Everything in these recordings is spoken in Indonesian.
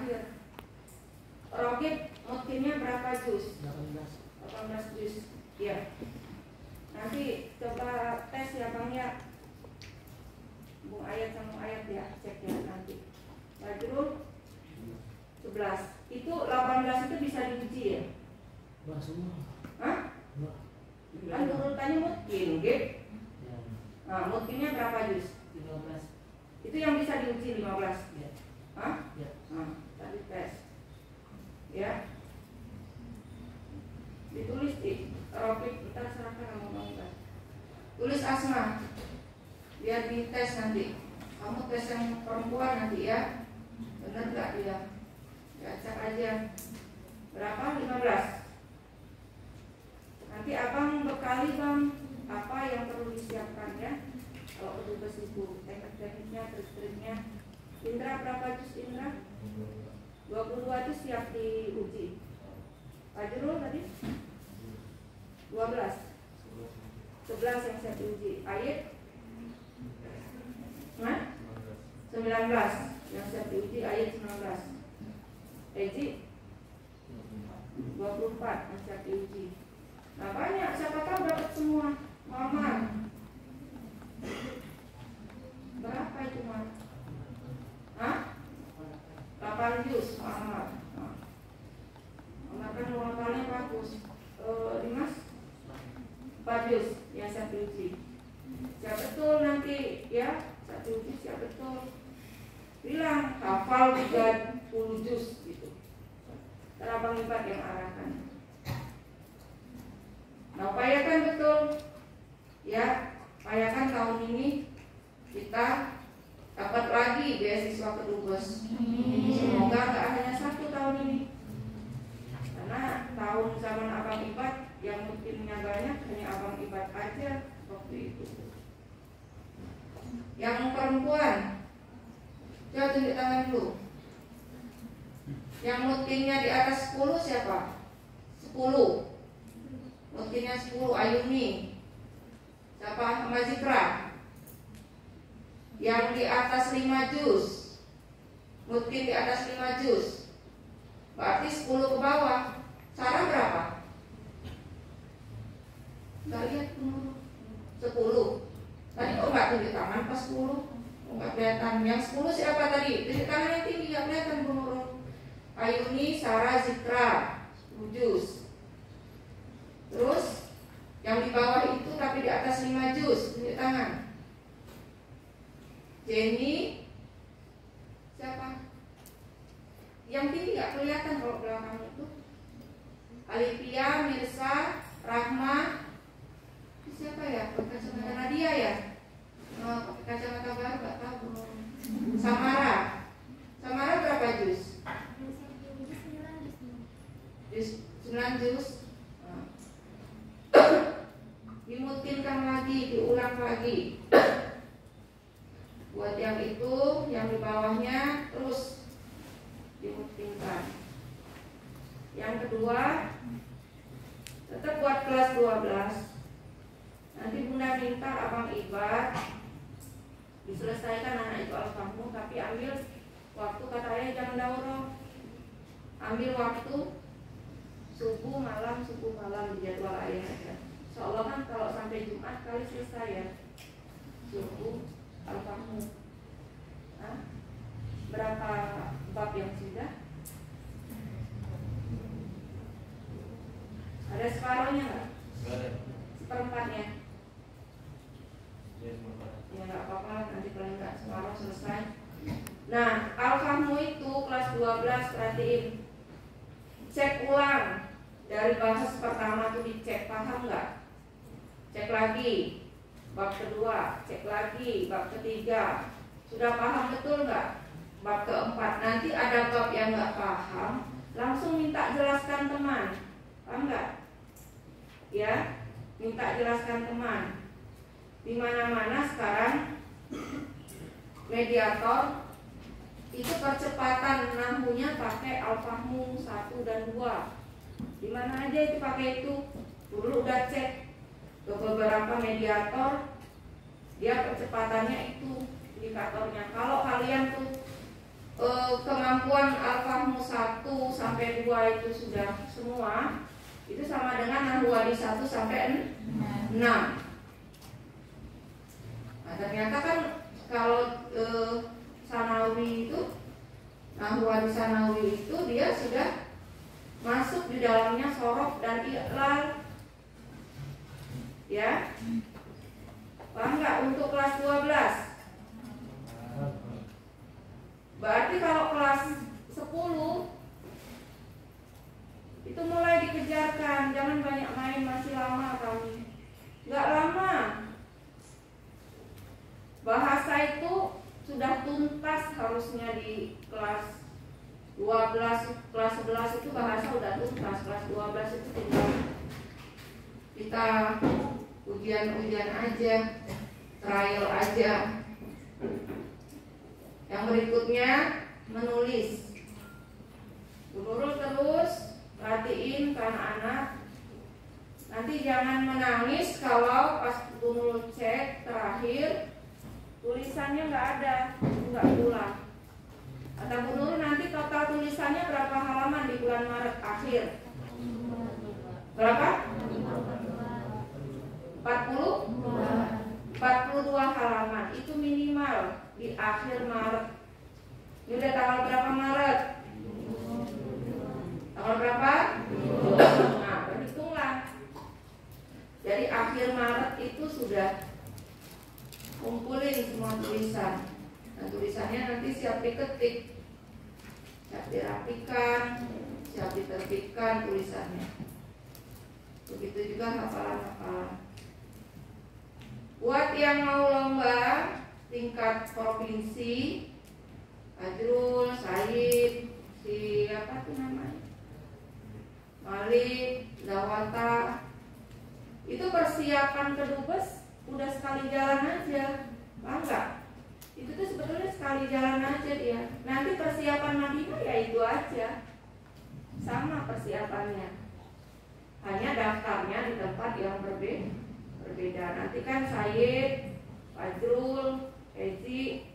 terakhir. Rokib mungkinnya berapa juz? 18 juz. Ya. Nanti coba tes ya Bang ya. Bung Ayat sama Ayat ya, cek ya nanti. Majrur 11. Itu 18 itu bisa diuji ya? Semua. Hah? Kan urutannya mungkin, gitu. Nah, mungkinnya berapa juz? 15. Itu yang bisa diuji 15. Ya. Hah? Ya. Nah, tadi tes. Ya. Ditulis di Rokib, kita serahkan sama Bang Bas. Tulis Asma. Biar dites nanti. Kamu tes yang perempuan nanti ya. Bener gak dia? Ya, cek aja. Berapa? 15. Nanti abang bekali Bang apa yang perlu disiapkan ya. Kalau kedubes itu teknik-tekniknya, trik-triknya. Indra berapa juz Indra? 22 itu siap diuji. Fajrul tadi? 12. 11 yang siap diuji. Ayat? Nah? 19 yang siap diuji. Ayat 19. Eji? 24 yang siap diuji. Nah banyak, siapa tahu dapat semua. Maman berapa itu Mar? Hah? 8 juz Muhammad. Nah, kan muhafalannya bagus. Dimas 4 juz yang siap diuji. Siap betul nanti ya, siap diuji siap betul. Bilang hafal 30 juz gitu. Terabang lipat yang arahkan. Nah, upayakan betul ya, upayakan tahun ini kita dapat lagi beasiswa kedubes. Semoga nggak hanya 1 tahun ini, karena tahun zaman Abang Ibat yang mungkinnya banyak hanya Abang Ibat aja waktu itu. Yang perempuan, coba tunjuk tangan dulu. Yang mungkinnya di atas 10 siapa? 10. Mungkinnya 10 Ayumi. Siapa? Mazikra. Yang di atas 5 juz. Mungkin di atas 5 juz. Berarti 10 ke bawah. Sarah berapa? Gak lihat dulu. 10. Tadi kok gak tunjuk tangan pas 10? Kok gak kelihatan? Yang 10 siapa tadi? Tunjuk tangan yang tinggi, gak kelihatan Bu Nurul. Ayuni, Sarah, Zikra 10 juz. Terus yang di bawah itu tapi di atas 5 juz, tunjuk tangan. Jenny, siapa? Yang tinggi gak kelihatan kalau belakang itu. Alipia, Mirsa, Rahma, siapa ya? Pakai kacamata Nadia ya? Pakai kacamata baru gak tahu. Samara, Samara berapa juz? 9 juz. Dimungkinkan lagi, diulang lagi. Buat yang itu, yang di bawahnya terus dimungkinkan. Yang kedua, tetap buat kelas 12. Nanti Bunda minta Abang Ibat diselesaikan anak itu al-fahmu, tapi ambil waktu kata ayah jangan daurah. Ambil waktu subuh malam di jadwal ayah aja. Insyaallah kan kalau sampai Jumat kali selesai ya. Subuh al-fahmu. Berapa bab yang sudah? Ada separohnya nggak? Seperempatnya? Ya nggak apa-apa, nanti paling nggak separoh selesai. Nah, al-fahmu itu kelas 12 perhatiin. Cek ulang dari bahas pertama tuh dicek, paham nggak? Cek lagi bab kedua, cek lagi bab ketiga, sudah paham betul nggak? Bab keempat, nanti ada bab yang nggak paham, langsung minta jelaskan teman, paham nggak? Ya, minta jelaskan teman. Di mana-mana sekarang mediator itu percepatan nahmunya pakai al-fahmu 1 dan 2. Di mana aja itu pakai itu. Dulu udah cek ke beberapa mediator, dia percepatannya itu indikatornya. Kalau kalian tuh kemampuan al-fahmu Al-Fahmu 1 sampai 2 itu sudah semua, itu sama dengan Nahwu Hadis 1 sampai 6. Nah, ternyata kan kalau Sanawi itu, Nahwu Hadis Sanawi itu dia sudah masuk di dalamnya sorof dan i'lal. Ya. Paham nggak untuk kelas 12? Berarti kalau kelas 10 itu mulai dikejarkan, jangan banyak main, masih lama kami. Nggak lama. Bahasa itu sudah tuntas harusnya di kelas 12, kelas 11 itu bahasa udah tuntas, kelas 12 itu tinggal kita ujian-ujian aja, trial aja. Yang berikutnya menulis. Bu Nurul terus perhatiin kan anak. Nanti jangan menangis kalau pas Bu Nurul cek terakhir tulisannya nggak ada, nggak pulang. Kata Bu Nurul nanti total tulisannya berapa halaman di bulan Maret akhir? Berapa? 42 halaman itu minimal di akhir Maret. Ini udah tanggal berapa Maret? Tanggal berapa? Nah, berhitunglah. Jadi akhir Maret itu sudah kumpulin semua tulisan. Nah, tulisannya nanti siap diketik, siap dirapikan, siap diterbitkan tulisannya. Begitu juga hafalan-hafalan. Buat yang mau lomba tingkat provinsi, Ajrul, Said, siapa tuh namanya, Malik, Zawata, itu persiapan ke Dubes udah sekali jalan aja, paham nggak? Itu tuh sebetulnya sekali jalan aja dia. Nanti persiapan Madinah ya itu aja, sama persiapannya. Hanya daftarnya di tempat yang berbeda. Nanti kan Said, Fajrul, Ezi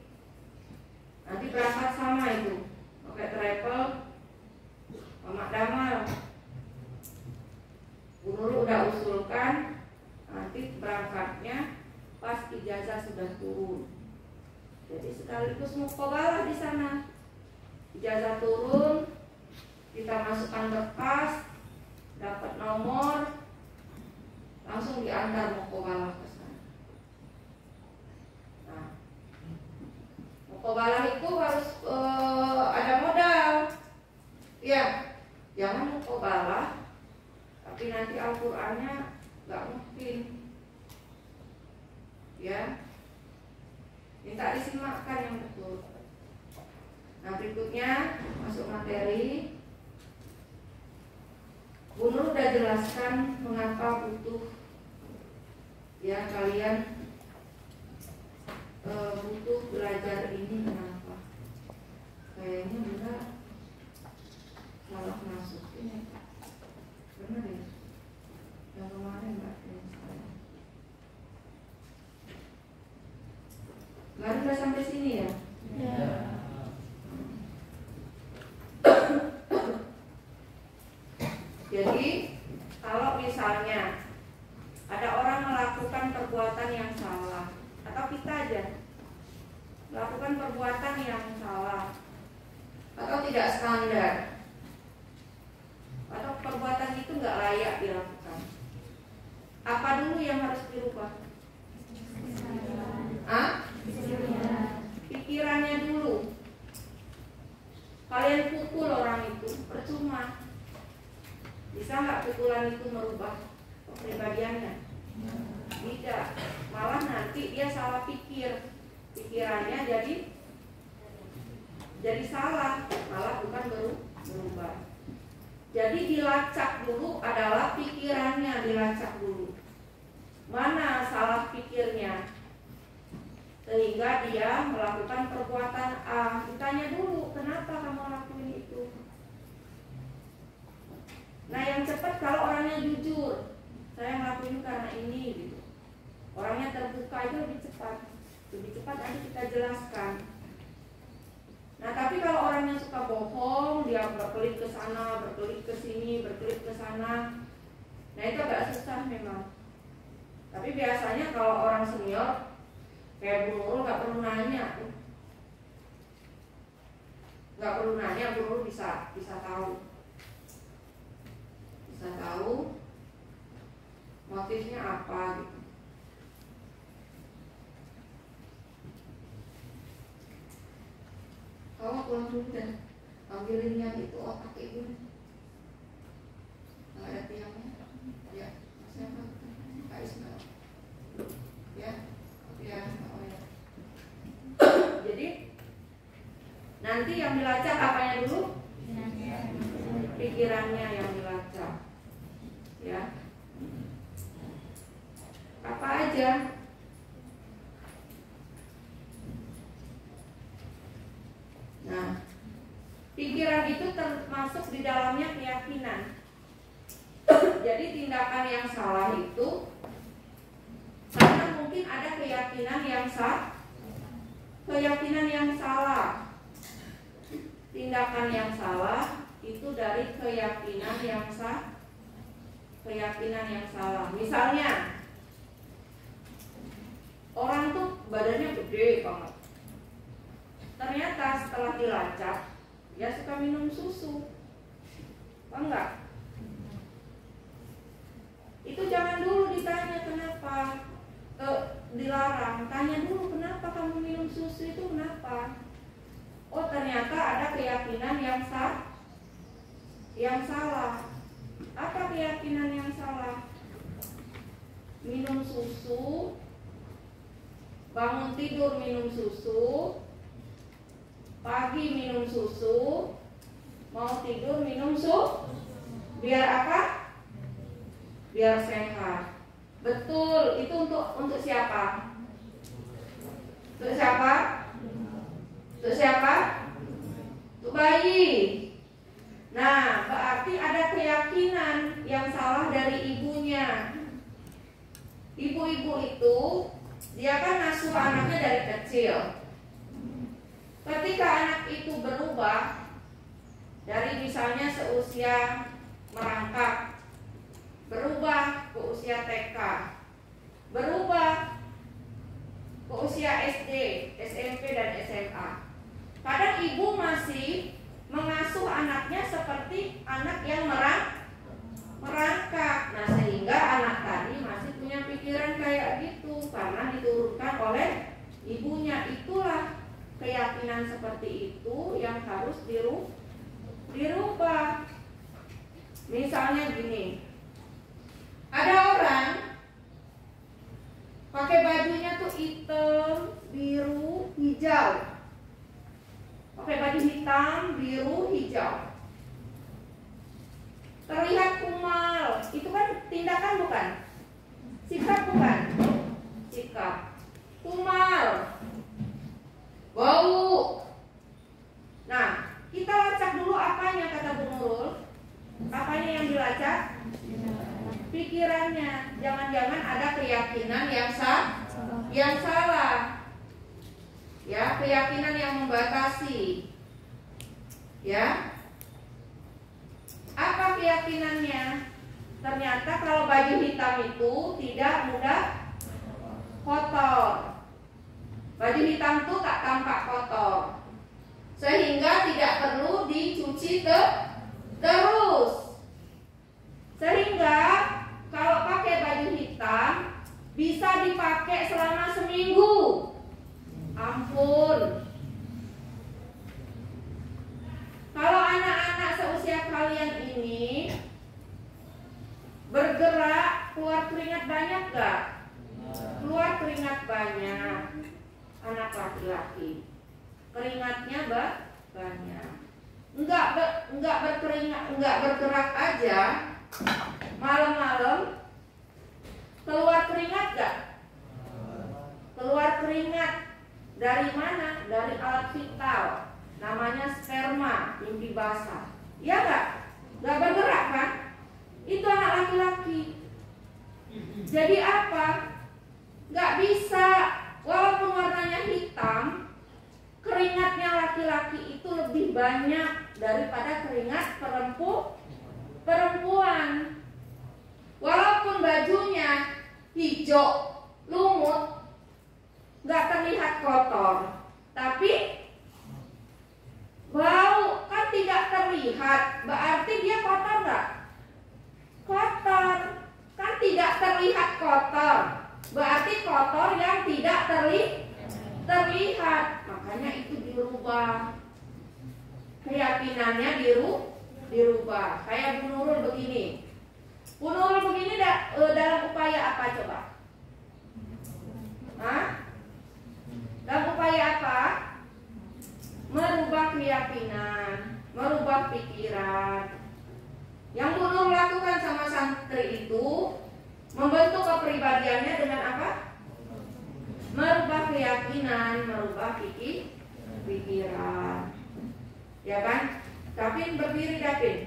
nanti berangkat sama itu, pakai travel, Mamak Damal. Bu Nurul udah usulkan nanti berangkatnya pas ijazah sudah turun. Jadi sekaligus muqabalah di sana. Ijazah turun, kita masukkan berkas, dapat nomor, langsung diantar muqabalah ke sana. Nah, muqabalah itu harus ada modal. Ya, jangan muqabalah tapi nanti Al-Qur'annya nggak mungkin. Ya, minta disimakkan yang betul. Nah, berikutnya masuk materi. Bu Nur udah jelaskan mengapa butuh, ya kalian butuh belajar ini kenapa. Kayaknya Bunda salah masukin ya. Benar ya? Yang kemarin Mbak, yang sekarang. Baru udah sampai sini ya? Ya. Jadi kalau misalnya ada orang melakukan perbuatan yang salah, atau kita aja melakukan perbuatan yang salah atau tidak standar, atau perbuatan itu nggak layak dilakukan, apa dulu yang harus dirubah? Pikirannya dulu. Kalian pukul orang itu percuma. Bisa nggak pukulan itu merubah kepribadiannya? Tidak. Malah nanti dia salah pikir, pikirannya jadi salah, malah bukan berubah. Jadi dilacak dulu adalah pikirannya, dilacak dulu. Mana salah pikirnya sehingga dia melakukan perbuatan A. Ditanya dulu, kenapa kamu lakuin itu? Nah, yang cepat kalau orangnya jujur, saya ngelakuin karena ini gitu. Orangnya terbuka itu lebih cepat. Lebih cepat nanti kita jelaskan. Nah, tapi kalau orangnya suka bohong, dia yang berkelit ke sana, berkelit ke sini, berkelit ke sana. Nah itu agak susah memang. Tapi biasanya kalau orang senior kayak Bu Nurul nggak perlu nanya, Bu Nurul bisa tahu motifnya apa gitu. Kamu pulang dulu dan ambilin yang itu otak ibu. Nggak ada tiangnya. Ya, siapa? Kak Ismail. Ya, ya, oh ya. Jadi nanti yang dilacak apanya dulu? Pikirannya yang dilacak. Ya. Apa aja? Nah, pikiran itu termasuk di dalamnya keyakinan. Jadi tindakan yang salah itu karena mungkin ada keyakinan yang salah. Tindakan yang salah itu dari keyakinan yang salah. Misalnya orang tuh badannya gede banget. Ternyata setelah dilacak dia suka minum susu. Enggak? Itu jangan dulu ditanya kenapa dilarang. Tanya dulu kenapa kamu minum susu itu kenapa? Oh ternyata ada keyakinan yang salah. Apa keyakinan yang salah? Minum susu, bangun tidur minum susu, pagi minum susu, mau tidur minum susu. Biar apa? Biar sehat. Betul, itu untuk siapa? Untuk siapa? Untuk siapa? Untuk bayi. Nah, berarti ada keyakinan yang salah dari ibunya. Ibu-ibu itu dia kan ngasuh anaknya dari kecil. Ketika anak itu berubah dari misalnya seusia merangkak, berubah ke usia TK, berubah ke usia SD, SMP dan SMA. Kadang ibu masih mengasuh anaknya seperti anak yang merangkak. Nah, sehingga anak tadi masih punya pikiran kayak gitu karena diturunkan oleh ibunya. Itulah keyakinan seperti itu yang harus dirubah. Misalnya gini, ada orang pakai bajunya tuh hitam, biru, hijau. Pakai baju hitam, biru, hijau. Terlihat kumal. Itu kan tindakan bukan? Sikap bukan? Sikap. Kumal. Bau. Nah, kita lacak dulu apanya kata Bu Nurul. Apanya yang dilacak? Pikirannya. Jangan-jangan ada keyakinan yang salah. Ya, keyakinan yang membatasi. Ya. Apa keyakinannya? Ternyata kalau baju hitam itu tidak mudah kotor. Baju hitam itu tak tampak kotor, sehingga tidak perlu dicuci terus. Sehingga kalau pakai baju hitam bisa dipakai selama seminggu. Ampun. Kalau anak-anak seusia kalian ini bergerak, keluar keringat banyak gak? Keluar keringat banyak. Anak laki-laki keringatnya banyak. Enggak bergerak aja. Malam-malam keluar keringat gak? Keluar keringat. Dari mana? Dari alat vital, namanya sperma, mimpi basah. Iya gak? Gak bergerak kan? Itu anak laki-laki. Jadi apa? Gak bisa. Walaupun warnanya hitam, keringatnya laki-laki itu lebih banyak daripada keringat perempuan. Walaupun bajunya hijau lumut, nggak terlihat kotor, tapi bau kan tidak terlihat, berarti dia kotor nggak? Kotor, kan tidak terlihat kotor, berarti kotor yang tidak terlihat. Makanya itu dirubah, keyakinannya dirubah. Kayak Bu Nurul begini. Bu Nurul begini dalam upaya apa coba? Dalam upaya apa? Merubah keyakinan, merubah pikiran. Yang Bu Nurul lakukan sama santri itu membentuk kepribadiannya dengan apa? Merubah keyakinan, merubah pikiran. Ya kan? Davin berdiri, Davin.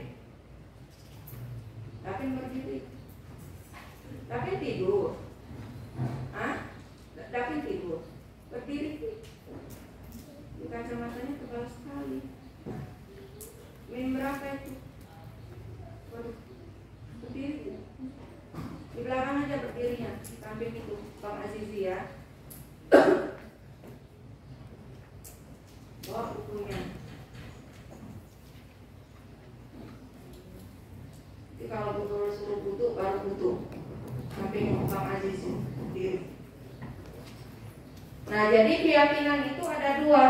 Davin berdiri. Davin tidur. Davin tidur. Berdiri. Di kacamatanya tebal sekali. Min berapa itu? Waduh. Berdiri. Di belakang aja berdirinya. Di samping itu Bang Azizi ya. Bawa bukunya. Jadi kalau betul suruh butuh baru butuh. Samping Bang Azizi berdiri. Nah, jadi keyakinan itu ada dua.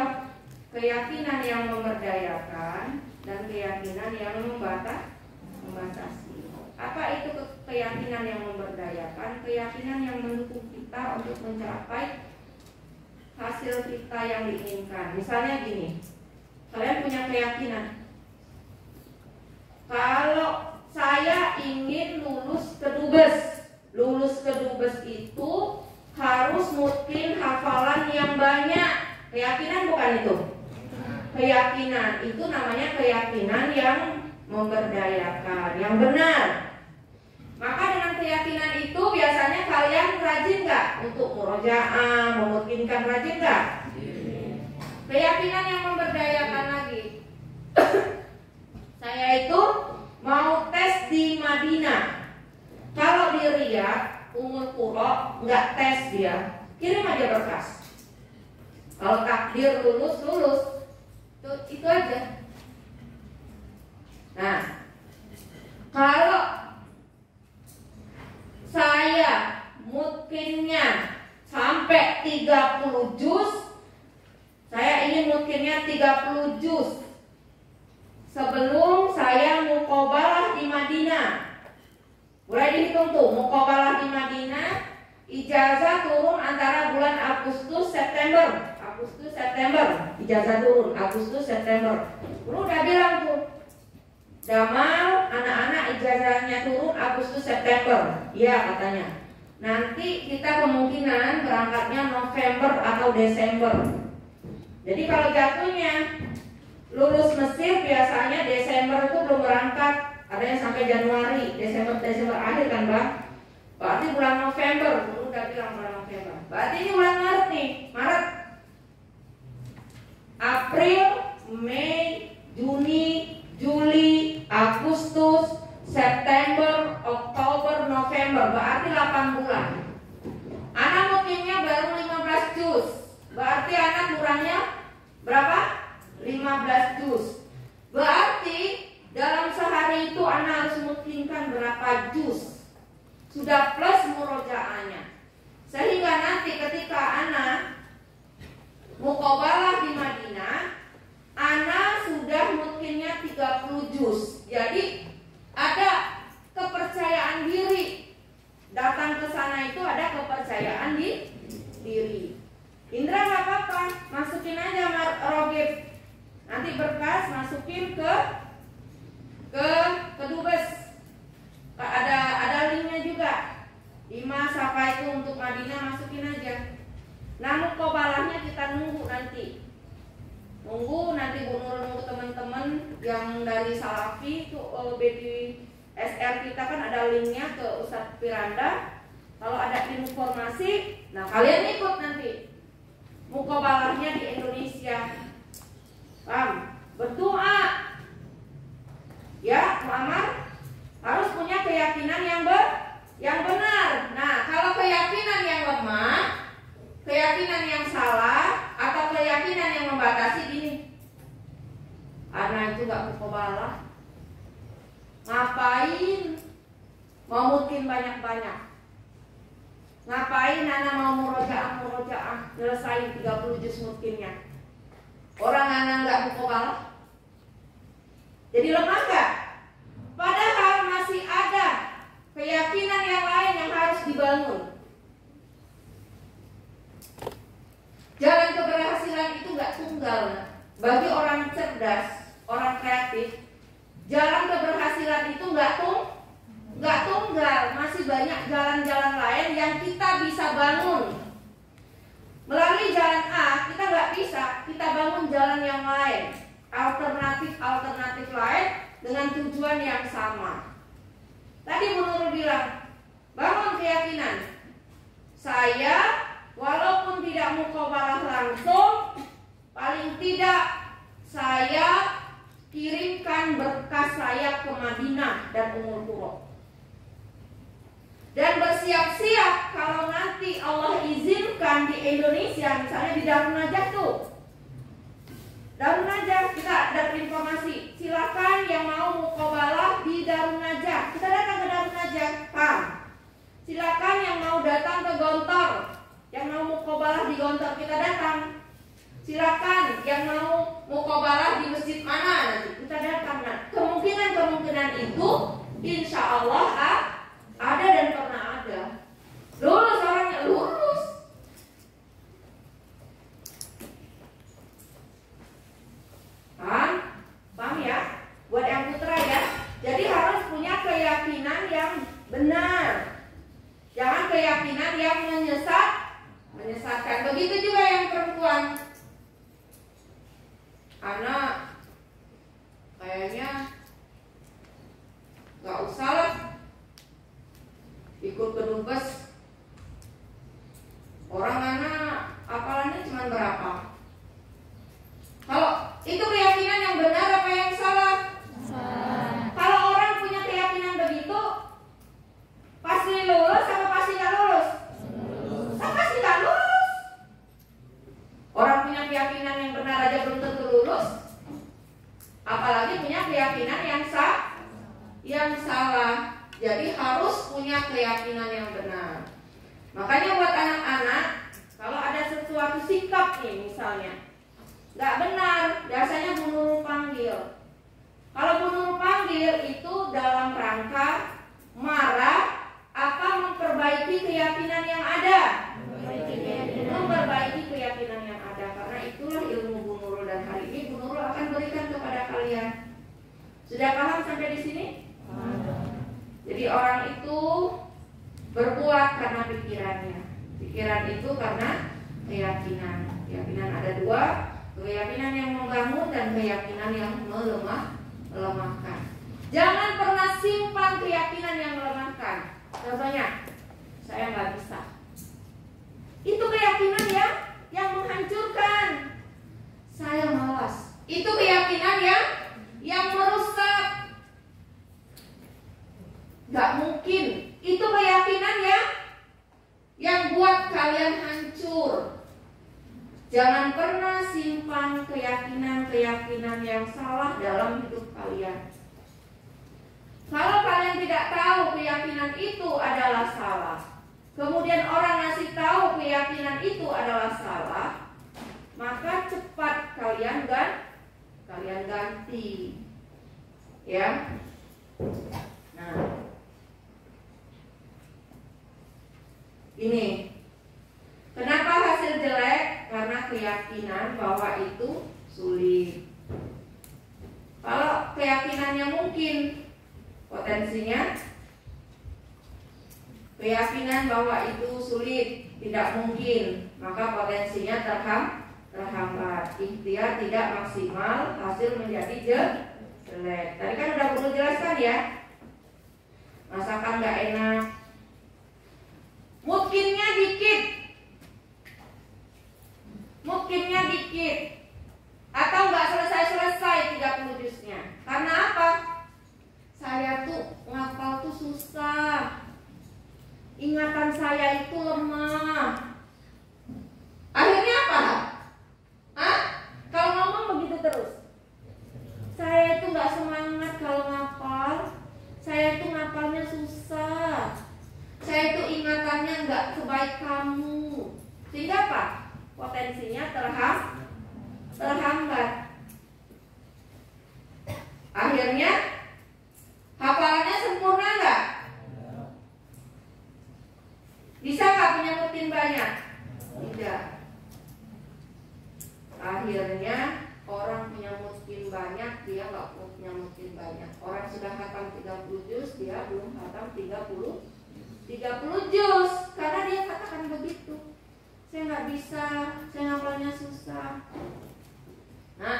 Keyakinan yang memberdayakan dan keyakinan yang membatasi. Apa itu keyakinan yang memberdayakan? Keyakinan yang mendukung kita untuk mencapai hasil kita yang diinginkan. Misalnya gini, kalian punya keyakinan, kalau saya ingin lulus ke Dubes itu harus mungkin hafalan yang banyak. Keyakinan bukan itu? Keyakinan itu namanya keyakinan yang memberdayakan, yang benar. Maka dengan keyakinan itu biasanya kalian rajin nggak untuk murojaah, memungkinkan rajin nggak? Keyakinan yang memberdayakan lagi. Saya itu mau tes di Madinah. Kalau di Riyadh, Ummul Qura nggak tes dia, kirim aja berkas. Kalau takdir lulus, itu aja. Nah, kalau saya mungkinnya sampai 30 juz, saya ingin mungkinnya 30 juz sebelum saya muqabalah di Madinah. Mulai dihitung tuh, muqabalah di Madinah, ijazah turun antara bulan Agustus September. Ijazah turun Agustus September. Guru udah bilang tuh, Damal, anak-anak ijazahnya turun Agustus September. Iya katanya. Nanti kita kemungkinan berangkatnya November atau Desember. Jadi kalau jatuhnya lulus Mesir biasanya Desember itu belum berangkat, ada yang sampai Januari, Desember akhir kan Bang? Berarti bulan November, dulu udah bilang bulan November. Berarti ini bulan Maret nih, Maret, April, Mei, Juni, Juli, Agustus, September, Oktober, November, berarti 8 bulan. Anak mungkinnya baru 15 juz, berarti anak kurangnya berapa? 15 juz. Berarti dalam sehari itu anak harus mungkinkan berapa juz, sudah plus murojaahnya. Sehingga nanti ketika anak muqabalah di Madinah, anak sudah mungkinnya 30 juz. Jadi ada kepercayaan diri. Datang ke sana itu ada kepercayaan diri. Indra nggak apa-apa, masukin aja Rogib. Nanti berkas masukin ke Dubes. Ada linknya juga. Dimas apa itu untuk Madinah, masukin aja. Nah, muqabalahnya kita nunggu nanti. Nunggu Bu Nur, nunggu teman-teman yang dari Salafi itu BDSR kita kan ada linknya ke Ustadz Firanda. Kalau ada informasi, nah kalian ikut nanti. mukobalahnya di Indonesia. Paham? Berdoa. Ya, Muhammad harus punya keyakinan yang benar. Nah, kalau keyakinan yang lemah, keyakinan yang salah, atau keyakinan yang membatasi gini, anak itu gak mukobalah, ngapain mau mungkin banyak-banyak, ngapain anak mau murojaah nyelesain 30 juz mungkinnya, orang anak gak mukobalah, jadi lemah gak? Padahal masih ada keyakinan yang lain yang harus dibangun. Jalan keberhasilan itu gak tunggal. Bagi orang cerdas, orang kreatif, jalan keberhasilan itu gak tunggal. Masih banyak jalan-jalan lain yang kita bisa bangun. Melalui jalan A kita gak bisa, kita bangun jalan yang lain, alternatif lain dengan tujuan yang sama. Tadi Bu Nurul bilang, bangun keyakinan. Saya walaupun tidak mukobalah langsung, paling tidak saya kirimkan berkas saya ke Madinah dan Ummul Qura. Dan bersiap-siap kalau nanti Allah izinkan di Indonesia, misalnya di Darun Najah tuh. Darun Najah, kita dapat informasi, silakan yang mau mukobalah di Darun Najah. Kita datang ke Darun Najah, Pam. Silakan yang mau datang ke Gontor, yang mau mukobalah di Gontor, kita datang. Silakan yang mau mukobalah di masjid mana nanti, kita datang. Nah, kemungkinan itu insya Allah ada dan pernah ada. Lulus orangnya, lulus. Paham ya? Buat yang putra ya. Jadi harus punya keyakinan yang benar. Jangan keyakinan yang menyesatkan. Begitu juga yang perempuan. Anak kayaknya gak usah lah ikut ke Dubes. Orang anak hafalannya cuma berapa? Kalau itu keyakinan yang benar apa yang salah? Kalau orang punya keyakinan begitu, pasti lulus apa pasti nggak lulus? Pasti nggak lulus. Orang punya keyakinan yang benar aja belum tentu lulus, apalagi punya keyakinan yang salah. Jadi harus punya keyakinan yang benar. Makanya buat anak-anak, kalau ada sesuatu sikap nih misalnya nggak benar, biasanya Bu Nurul panggil. Kalau Bu Nurul panggil itu dalam rangka marah apa memperbaiki keyakinan yang ada. Memperbaiki keyakinan yang ada. Karena itulah ilmu Bu Nurul, dan hari ini Bu Nurul akan berikan kepada kalian. Sudah paham sampai di sini? Jadi orang itu berbuat karena pikirannya. Pikiran itu karena keyakinan. Keyakinan ada dua, keyakinan yang membangun dan keyakinan yang melemahkan. Jangan pernah simpan keyakinan yang melemahkan. Contohnya, saya nggak bisa. Itu keyakinan yang menghancurkan. Saya malas. Itu keyakinan yang merusak. Gak mungkin. Itu keyakinan yang buat kalian hancur. Jangan pernah simpan keyakinan-keyakinan yang salah dalam hidup kalian. Kalau kalian tidak tahu keyakinan itu adalah salah, kemudian orang ngasih tahu keyakinan itu adalah salah, maka cepat kalian ganti. Ya. Nah, ini kenapa hasil jelek? Karena keyakinan bahwa itu sulit. Kalau keyakinannya mungkin, potensinya keyakinan bahwa itu sulit, tidak mungkin, maka potensinya terhambat. Ikhtiar tidak maksimal, hasil menjadi jelek. Tadi kan udah perlu jelaskan ya. Masakan gak enak, mungkinnya dikit. usahamu. Sehingga apa? Potensinya terhambat. Akhirnya hafalannya sempurna nggak? Bisa nggak punya rutin banyak? Tidak. Akhirnya orang punya mutin banyak, dia nggak punya mutin banyak. Orang sudah hatam 30 juz, dia belum hatam 30 juz. Karena dia katakan begitu. Saya nggak bisa, saya ngapalnya susah. Nah,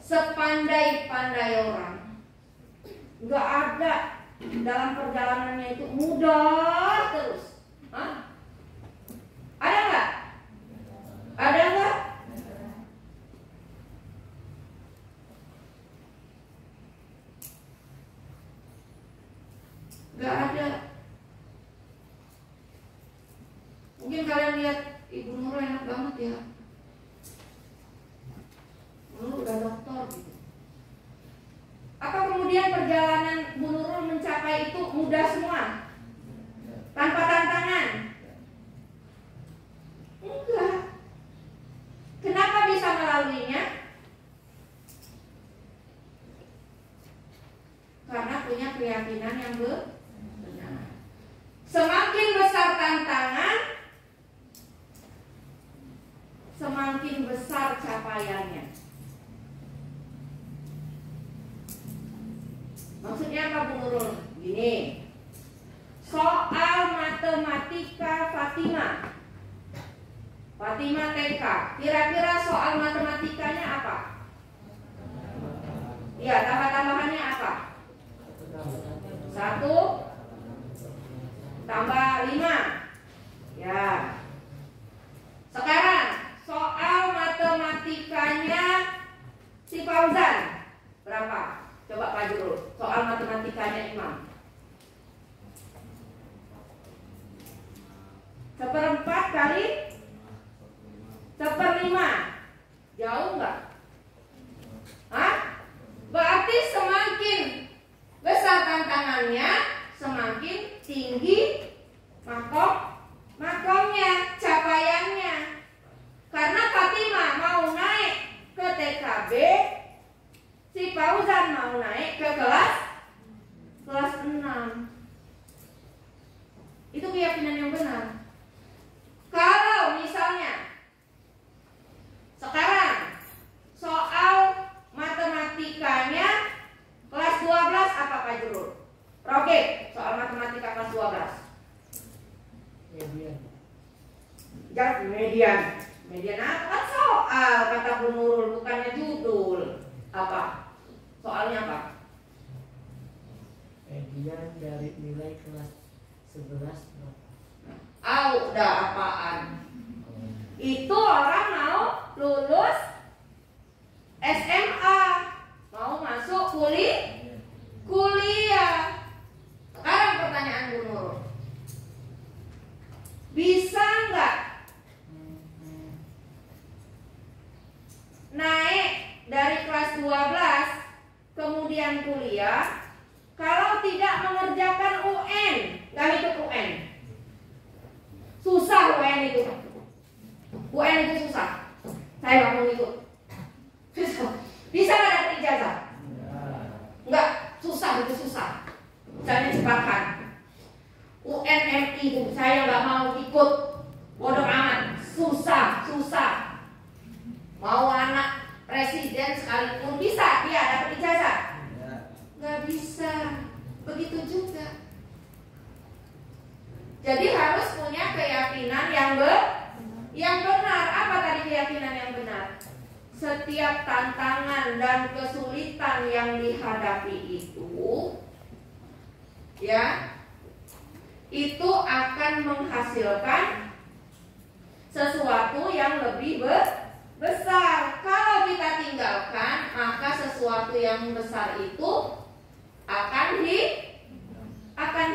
sepandai-pandai orang, nggak ada dalam perjalanannya itu mudah terus. Hah? Ada nggak? Ada nggak? Nggak ada. Mungkin kalian lihat Ibu Nurul enak banget ya. Nurul udah doktor gitu. Apa kemudian perjalanan Bu Nurul mencapai itu mudah semua? Tanpa tantangan? Enggak. Kenapa bisa melaluinya? Karena punya keyakinan yang benar. Semakin besar tantangan, semakin besar capaiannya. Maksudnya apa Bu Nurul? Gini, soal matematika Fatima TK, kira-kira soal matematikanya apa? Iya, tambah-tambahannya apa? 1 tambah 5. Ya. Sekarang soal matematikanya si Fauzan berapa? Coba Pak Jurul, soal matematikanya Imam. 1/4 kali 1/5. Jauh nggak? Hah? Berarti semakin besar tantangannya, semakin tinggi makomnya, capaiannya. Karena Fatimah mau naik ke TKB, si Fauzan mau naik ke kelas 6. Itu keyakinan yang benar. Kalau misalnya sekarang soal matematikanya kelas 12 apa Pak Jurul? Roge, soal matematika kelas 12. Median. Jangan median. Median apa? Kan soal kata Bu Nurul, bukannya judul. Apa? Soalnya apa? Median dari nilai kelas 11 berapa? Udah apaan? Itu orang mau lulus SMA, mau masuk kuliah. Sekarang pertanyaan Bu Nurul, bisa nggak naik dari kelas 12 kemudian kuliah kalau tidak mengerjakan UN? Nggak ikut UN. Susah UN itu. UN itu susah. Saya nggak mau ikut. Bisa nggak dapat ijazah? Enggak, susah itu susah. Misalnya jebakan UNMI itu saya nggak mau ikut. Bodoh amat, susah. Mau anak presiden sekalipun bisa dia dapat ijazah? Nggak bisa. Begitu juga. Jadi harus punya keyakinan yang benar. Apa tadi keyakinan yang benar? Setiap tantangan dan kesulitan yang dihadapi itu, ya, itu akan menghasilkan sesuatu yang lebih besar. Kalau kita tinggalkan, maka sesuatu yang besar itu akan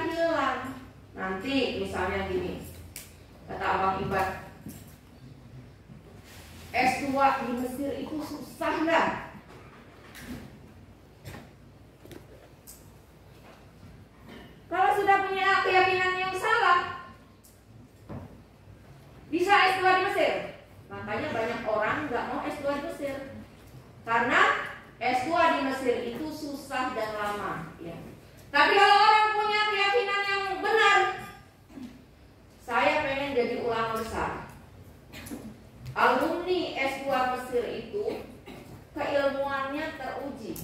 hilang. Nanti misalnya gini, kata Abang Ibad, S2 di Mesir itu susah nggak? Kalau sudah punya keyakinan yang salah, Mesir itu susah dan lama, ya. Tapi kalau orang punya keyakinan yang benar, saya pengen jadi ulama besar. Alumni S2 Mesir itu keilmuannya teruji.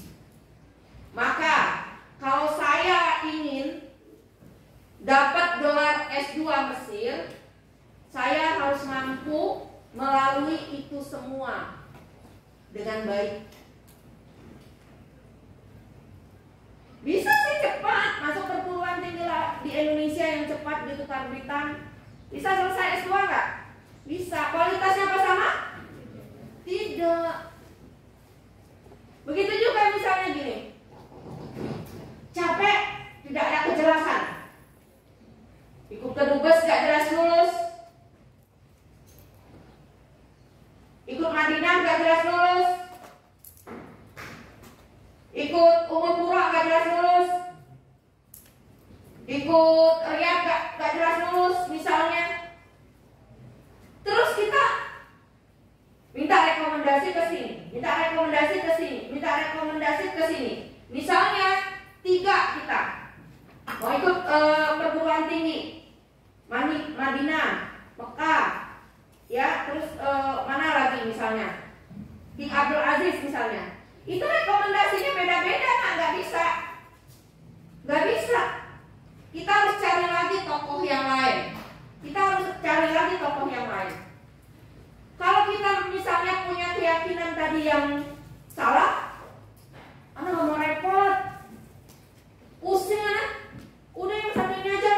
Maka kalau saya ingin dapat gelar S2 Mesir, saya harus mampu melalui itu semua dengan baik. Bisa sih cepat masuk perguruan tinggi di Indonesia yang cepat gitu karbitan. Bisa selesai S2 nggak? Bisa. Kualitasnya apa sama? Tidak. Begitu juga misalnya gini. Capek, tidak ada kejelasan. Ikut ke dubes gak jelas lulus. Ikut Madinah gak jelas lulus. Ikut Umur Pura gak jelas lulus. Ikut Riyadh gak jelas lulus misalnya. Terus kita minta rekomendasi ke sini, minta rekomendasi ke sini, minta rekomendasi ke sini. Misalnya 3 kita mau ikut perguruan tinggi Madinah, Mekah, ya, terus mana lagi misalnya King Abdul Aziz misalnya. Itu rekomendasinya beda-beda, nggak bisa. Kita harus cari lagi tokoh yang lain. Kalau kita misalnya punya keyakinan tadi yang salah, anak nggak mau repot, pusing anak, udah yang satu ini aja.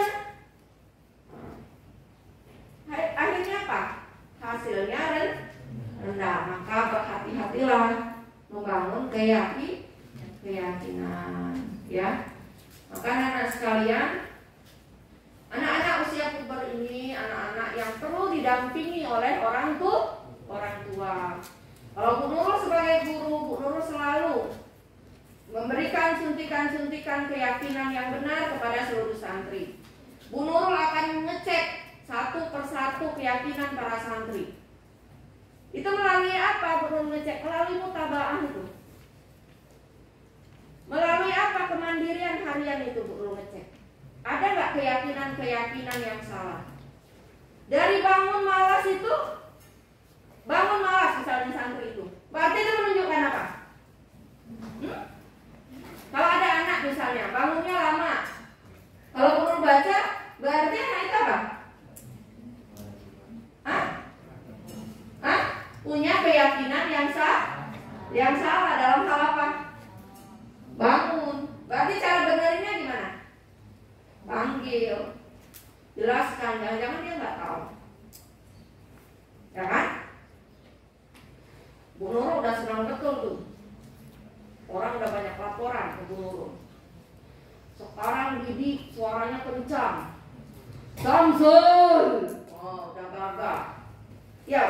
Akhirnya apa? Hasilnya rendah. Maka berhati-hatilah membangun keyakinan, ya. Maka anak-anak sekalian, anak-anak usia puber ini anak-anak yang perlu didampingi oleh orang tua. Kalau Bu Nurul sebagai guru, Bu Nurul selalu memberikan suntikan-suntikan keyakinan yang benar kepada seluruh santri. Bu Nurul akan mengecek satu persatu keyakinan para santri. Itu melalui apa Bu Nurul ngecek? Melalui mutabaah itu. Melalui apa kemandirian harian itu Bu Nurul ngecek? Ada nggak keyakinan yang salah? Dari bangun malas misalnya santri itu, berarti itu menunjukkan apa? Kalau ada anak misalnya bangunnya lama, kalau perlu baca, berarti anak itu apa? Punya keyakinan yang salah dalam hal apa? Bangun. Berarti cara benerinnya gimana? Panggil, jelaskan, jangan-jangan dia nggak tahu, ya kan? Bu Nurul udah senang betul tuh, orang udah banyak laporan ke Bu Nurul. Sekarang Didi suaranya kencang, Samsul, oh udah gagah, ya,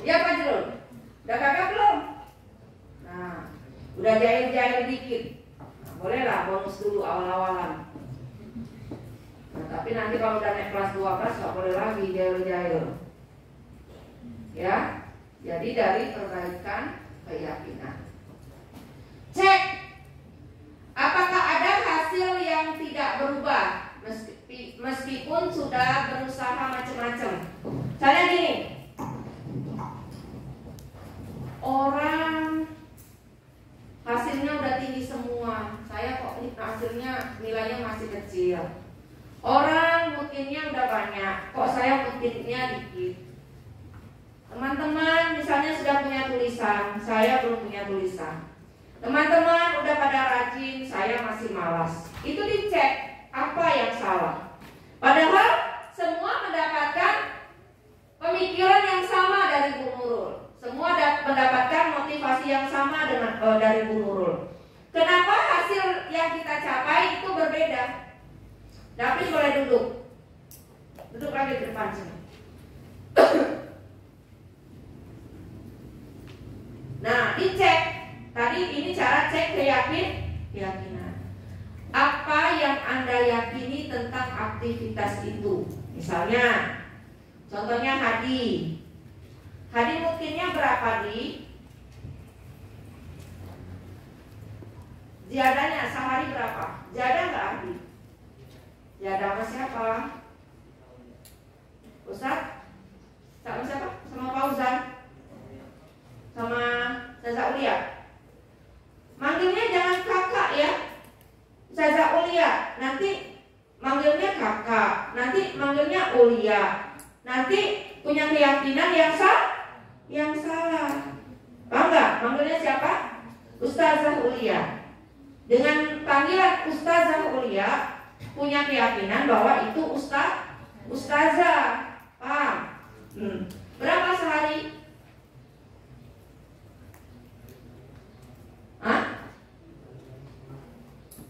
ya Pak Jul, udah gagah belum? Nah, udah jahil dikit. Bolehlah bonus dulu awal-awalan. Nah, tapi nanti kalau udah naik kelas 12 gak boleh lagi jahil-jahil. Ya, jadi dari perbaikan keyakinan. Cek, apakah ada hasil yang tidak berubah meskipun sudah berusaha macam-macam. Misalnya gini, orang hasilnya udah tinggi semua, saya kok hasilnya nilainya masih kecil. Orang mutinnya udah banyak, kok saya mutinnya dikit. Teman-teman misalnya sudah punya tulisan, saya belum punya tulisan. Teman-teman udah pada rajin, saya masih malas. Itu dicek apa yang salah. Padahal semua mendapatkan pemikiran yang sama dari Bu Nurul. Semua mendapatkan motivasi yang sama dari Bu Nurul. Kenapa hasil yang kita capai itu berbeda? David boleh duduk. Duduk lagi di depan sini. Nah, dicek. Tadi ini cara cek keyakinan. Apa yang Anda yakini tentang aktivitas itu? Misalnya, contohnya Hadi. Hadi mungkinnya berapa, Di? Ziadanya sehari berapa? Ziada nggak Ardi? Ziada sama siapa? Ustaz? Sama siapa? Sama Fauzan? Sama Ustazah Ulia? Manggilnya jangan kakak ya, Ustazah Ulia. Nanti manggilnya kakak, nanti manggilnya Ulia. Nanti punya keyakinan yang salah. Paham nggak? Manggilnya siapa? Ustazah Ulia. Dengan panggilan Ustazah Ulia, punya keyakinan bahwa itu ustazah. Paham? Berapa sehari? Hah?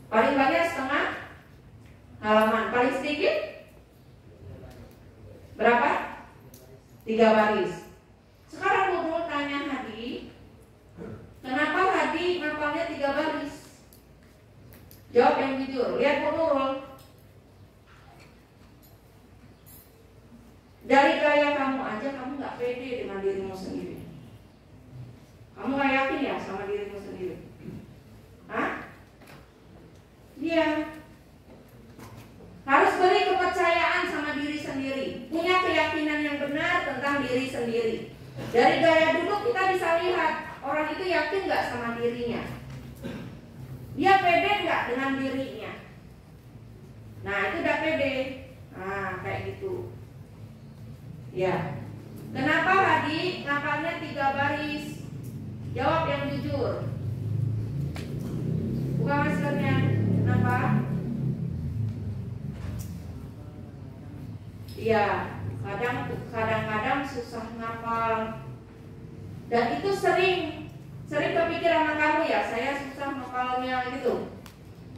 Paling banyak setengah halaman. Paling sedikit berapa? 3 baris. Sekarang Nurul tanya Hadi, kenapa Hadi ngapalnya 3 baris? Jawab yang jujur. Lihat Bu Nurul. Dari gaya kamu aja kamu gak pede dengan dirimu sendiri. Kamu gak yakin ya sama dirimu sendiri? Hah? Iya. Harus beri kepercayaan sama diri sendiri. Punya keyakinan yang benar tentang diri sendiri. Dari gaya duduk kita bisa lihat orang itu yakin gak sama dirinya. Dia pede gak dengan dirinya. Nah itu udah pede. Nah kayak gitu. Ya. Kenapa Hadi ngapalnya 3 baris? Jawab yang jujur. Buka maskernya. Kenapa? Iya, kadang-kadang susah ngapal. Dan itu sering kepikiran sama kamu ya, saya susah ngapalnya gitu.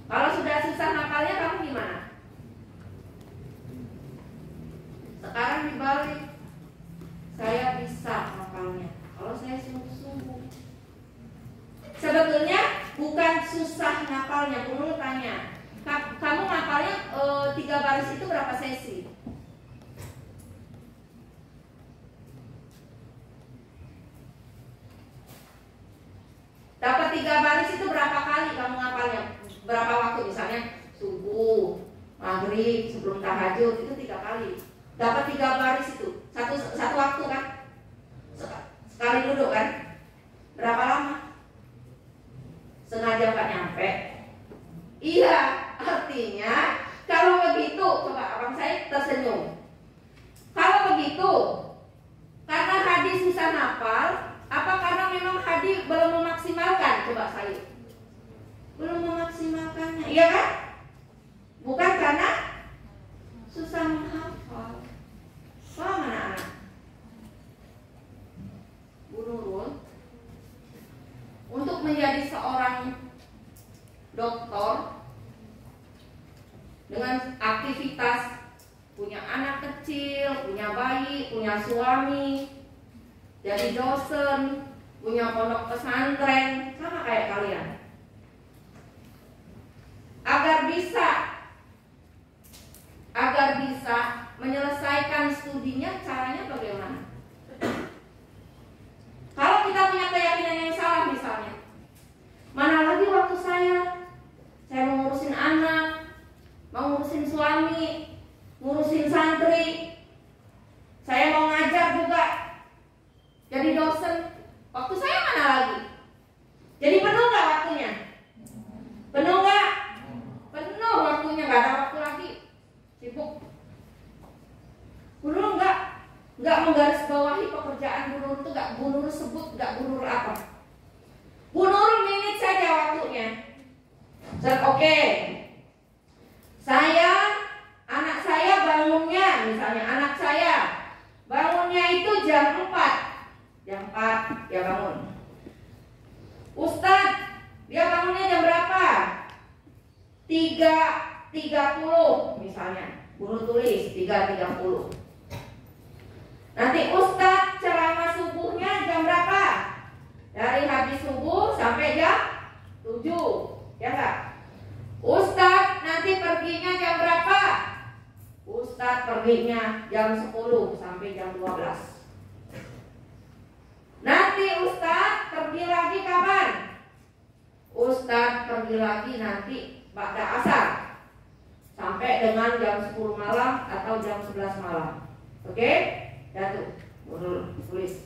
Kalau sudah susah ngapalnya kamu gimana? Sekarang dibalik, saya bisa ngapalnya. Kalau saya sungguh-sungguh. Sebetulnya bukan susah ngapalnya. Dulu tanya, kamu ngapalnya 3 baris itu berapa sesi? Dapat 3 baris itu berapa kali kamu ngapalnya? Berapa waktu? Misalnya subuh, maghrib, sebelum tahajud itu 3 kali. Dapat 3 baris itu satu waktu kan? Sekali duduk kan? Berapa lama? Sengaja gak nyampe. Iya, artinya kalau begitu, coba abang saya tersenyum. Kalau begitu, karena Hadi susah hafal, apa karena memang Hadi belum memaksimalkan? Coba saya. Belum memaksimalkannya, iya kan? Bukan karena susah menghafal. Paham anak-anak? Bu Nurul, untuk menjadi seorang dokter dengan aktivitas punya anak kecil, punya bayi, punya suami, jadi dosen, punya pondok pesantren, sama kayak kalian. Agar bisa menyelesaikan studinya, caranya bagaimana? Kalau kita punya keyakinan yang salah misalnya, mana lagi waktu saya mau ngurusin anak, mau ngurusin suami, ngurusin santri, saya mau ngajar juga, jadi dosen, waktu saya mana lagi? Jadi penuh nggak waktunya? Penuh nggak? Penuh waktunya, nggak ada waktu lagi, sibuk. Bu Nurul nggak menggarisbawahi pekerjaan Bu Nurul itu, nggak Bu Nurul sebut, nggak Bu Nurul apa. Bu Nurul menit saja waktunya. Oke. Anak saya bangunnya, misalnya anak saya bangunnya itu jam 4. Jam 4 dia bangun. Ustadz, dia bangunnya jam berapa? 3.30 misalnya. Guru tulis 3.30. Nanti Ustadz ceramah subuhnya jam berapa? Dari habis subuh sampai jam 7. Ya enggak? Ustadz nanti perginya jam berapa? Ustadz perginya jam 10 sampai jam 12. Nanti Ustadz pergi lagi kapan? Ustadz pergi pergi lagi nanti pada asar sampai dengan jam 10 malam atau jam 11 malam. Oke? Ya tuh, tulis.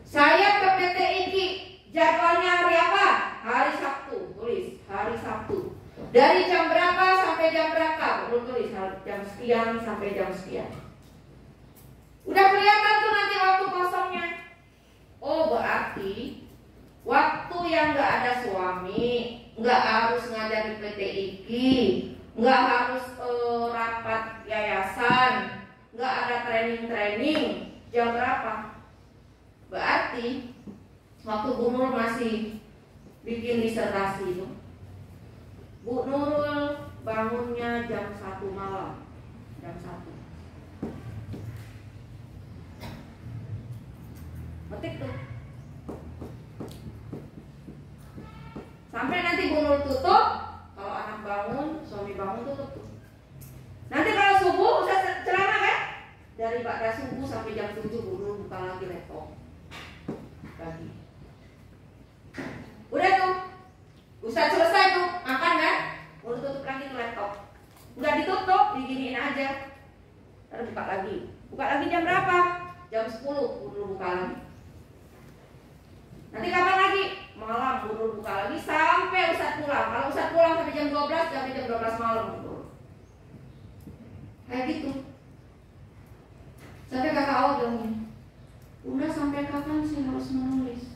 Saya ke PT IKI, jadwalnya hari apa? Hari Sabtu. Tulis, hari Sabtu. Dari jam berapa sampai jam berapa? Tulis, jam sekian sampai jam sekian. Udah kelihatan tuh nanti waktu kosongnya. Oh, berarti waktu yang nggak ada suami, nggak harus ngajar di PT IKI, nggak harus rapat yayasan, nggak ada training, jam berapa? Berarti waktu Bu Nurul masih bikin disertasi itu, Bu Nurul bangunnya jam 1 malam, jam 1. Ketik tuh. Sampai nanti Bu Nurul tutup, kalau anak bangun, suami bangun tutup tuh. Nanti kalau subuh usah ceramah kan? Dari pada subuh sampai jam 7 Bu Nurul buka lagi laptop. Lagi. Udah tuh. Ustaz selesai tuh, makan kan? Baru tutup lagi tuh laptop. Enggak ditutup, diginiin aja. Terus buka lagi. Buka lagi jam berapa? Jam 10 Bu Nurul buka lagi. Nanti kapan lagi? Malam Bu Nurul buka lagi sampai Ustaz pulang. Kalau Ustaz pulang sampai jam 12, sampai jam 12 malam Bu Nurul. Kayak gitu. Sampai kakak awal bilang gini, udah sampai kapan sih harus menulis?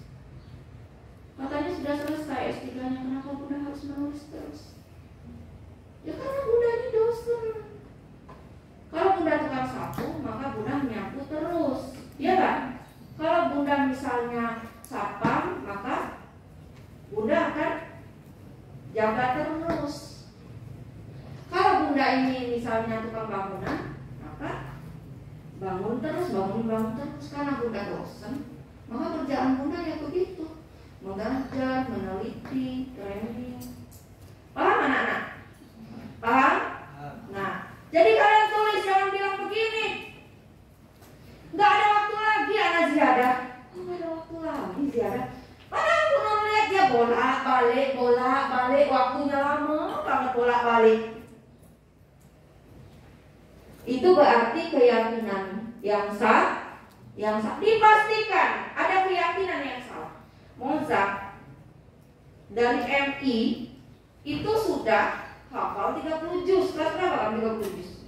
Katanya sudah selesai S3-nya, kenapa Bunda harus menulis terus? Ya karena Bunda ini dosen. Kalau Bunda tukang sapu, maka Bunda menyapu terus. Iya kan? Kalau Bunda misalnya sapam, maka Bunda akan jaga terus. Kalau Bunda ini misalnya tukang bangunan, maka bangun terus, bangun terus. Karena Bunda dosen, maka kerjaan Bunda ya begitu, mengajar, meneliti, training. Paham anak-anak? Paham? Nah, jadi kalian tulis, jangan bilang begini, nggak ada waktu lagi anak ziyadah. Kok nggak ada waktu lagi ziyadah? Padahal aku mau lihat dia bolak-balik, waktunya lama banget bolak-balik. Itu berarti keyakinan yang sah. Dipastikan ada keyakinan yang salah. Mozart dari MI itu sudah hafal 30 juz. Kelas berapa kamu 30 juz?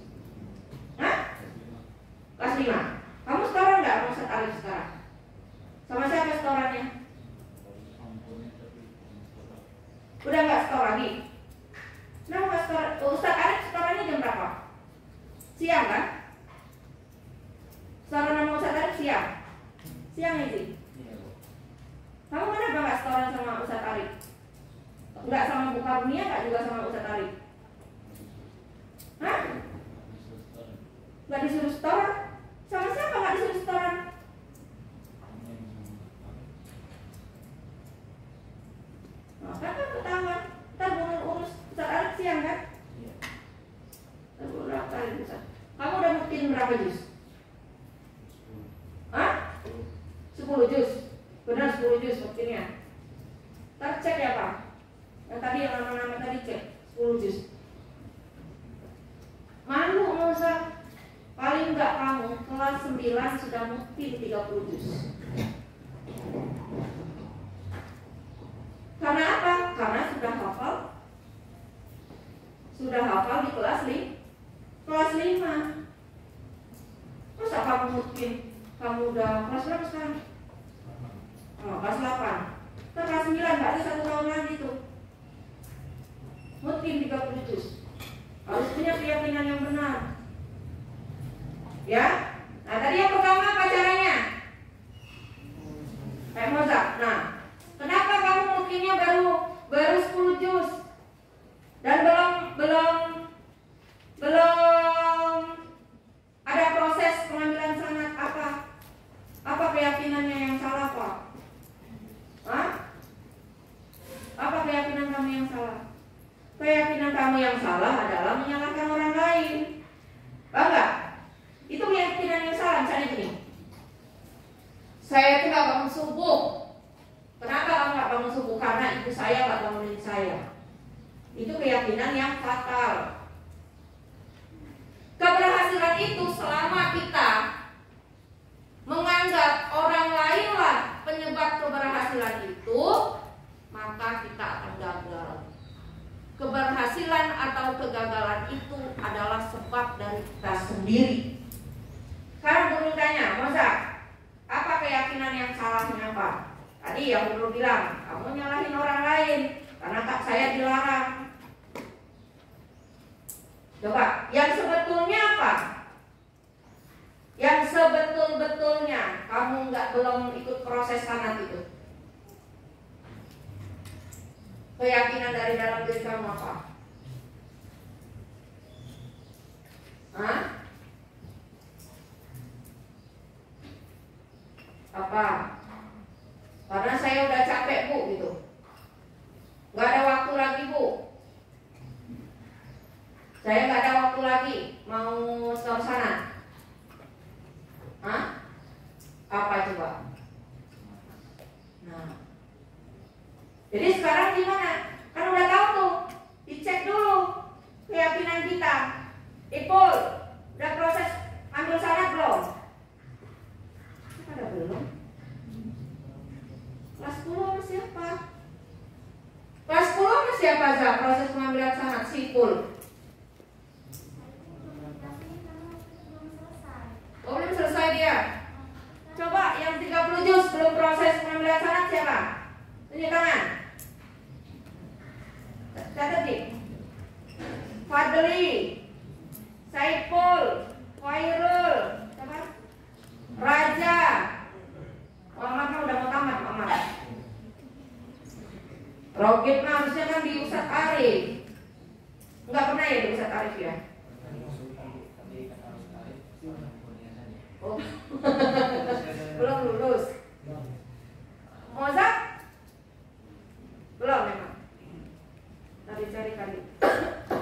Hah? Kelas 5. Kamu setoran nggak Mozart Arif sekarang? Sama siapa setorannya? Udah nggak setor lagi? Kenapa nggak setor? Ustaz Arif setorannya jam berapa? Siang kan? Setoran sama Ustaz Arif siang? Siang ini? Kamu kenapa nggak setoran sama Ustaz Arif? Nggak sama Bu Karunia, nggak juga sama Ustaz Arif? Hah? Nggak disuruh setoran? Sama siapa nggak disuruh setoran? Nah, kan ketahuan. Ntar urus Ustaz Arif siang kan? Berapa kali Ustaz? Kamu udah buktiin berapa juz? Hah? 10 juz. Benar 10 juz buktinya. Ntar cek ya Pak. Yang tadi yang nama-nama tadi cek 10 juz. Malu Mozart. Paling enggak kamu kelas 9 sudah buktiin 30 juz. Karena apa? Karena sudah hafal di kelas 5. Masa kamu mungkin kamu udah kelas berapa sekarang? Oh, kelas 8. Kita kelas 9, berarti 1 tahun lagi tuh. Mungkin 30 juz. Harus punya keyakinan yang benar. Ya? Nah, tadi yang pertama apa caranya? Kayak Mozart. Nah, kenapa kamu mungkinnya baru 10 juz? Dan belum ada proses pengambilan sanad. Apa keyakinannya yang salah, Pak? Hah? Apa keyakinan kamu yang salah? Keyakinan kamu yang salah adalah menyalahkan orang lain. Enggak? Itu keyakinan yang salah. Misalnya gini, saya itu gak bangun subuh. Kenapa kamu gak bangun bangun subuh karena ibu saya nggak bangunin saya. Itu keyakinan yang fatal. Keberhasilan itu selama kita menganggap orang lainlah penyebab keberhasilan itu, maka kita akan gagal. Keberhasilan atau kegagalan itu adalah sebab dari kita sendiri. Sekarang guru tanya, Mozart, apa keyakinan yang salahnya apa? Tadi yang guru bilang, kamu nyalahin orang lain karena tak saya dilarang. Coba, yang sebetulnya apa? Yang sebetul-betulnya kamu belum ikut proses sanat itu. Keyakinan dari dalam diri kamu apa? Hah? Apa? Karena saya udah capek bu gitu. Gak ada waktu lagi bu. Saya gak ada waktu lagi mau store sana. Hah? Apa coba? Nah, jadi sekarang gimana? Kan udah tahu tuh, dicek dulu keyakinan kita. Ipul, udah proses ambil sanad belum? Ada belum? Kelas 10 sama siapa? Kelas 10 sama siapa Za? Proses pengambilan sanad Sipul. Oh, belum selesai dia. Coba yang 30 juz belum proses pengambilan sanad siapa? Tunjuk tangan. Catat nih. Fadli, Saiful, Khairul, siapa? Raja. Muhammad mah udah mau tamat Muhammad. Rogib mah harusnya kan di Ustadz Arif. Enggak pernah ya di Ustadz Arif ya? Oh. Belum lulus. Mozart? Belum memang. Tadi cari kali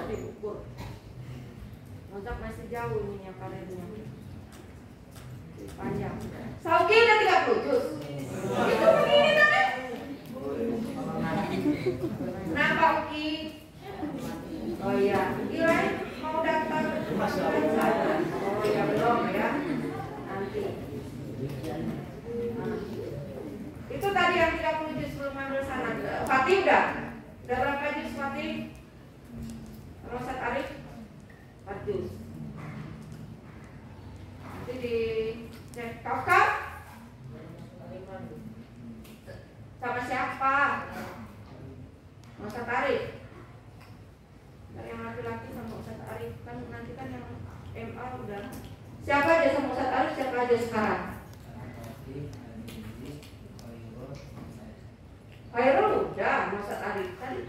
diukur. Mozart masih jauh ininya karirnya. Panjang. Sauki udah 30 juz. Itu begini kan? Kenapa Uki? Oh iya, Ilai mau daftar pasukan sana. Oh iya belum ya. Nanti. Nah. Itu tadi yang 30 juz belum ambil sana. Fatih udah? Udah berapa juz Fatih? Kalau Ustadz Arif 4 juz. Nanti di cek kakak sama siapa? Ustadz Arif. Dari yang laki-laki sama Ustadz Arif kan nanti kan yang MA udah. Siapa aja sama Ustadz Arif? Siapa aja sekarang? Khairul udah sama Ustadz Arif tadi.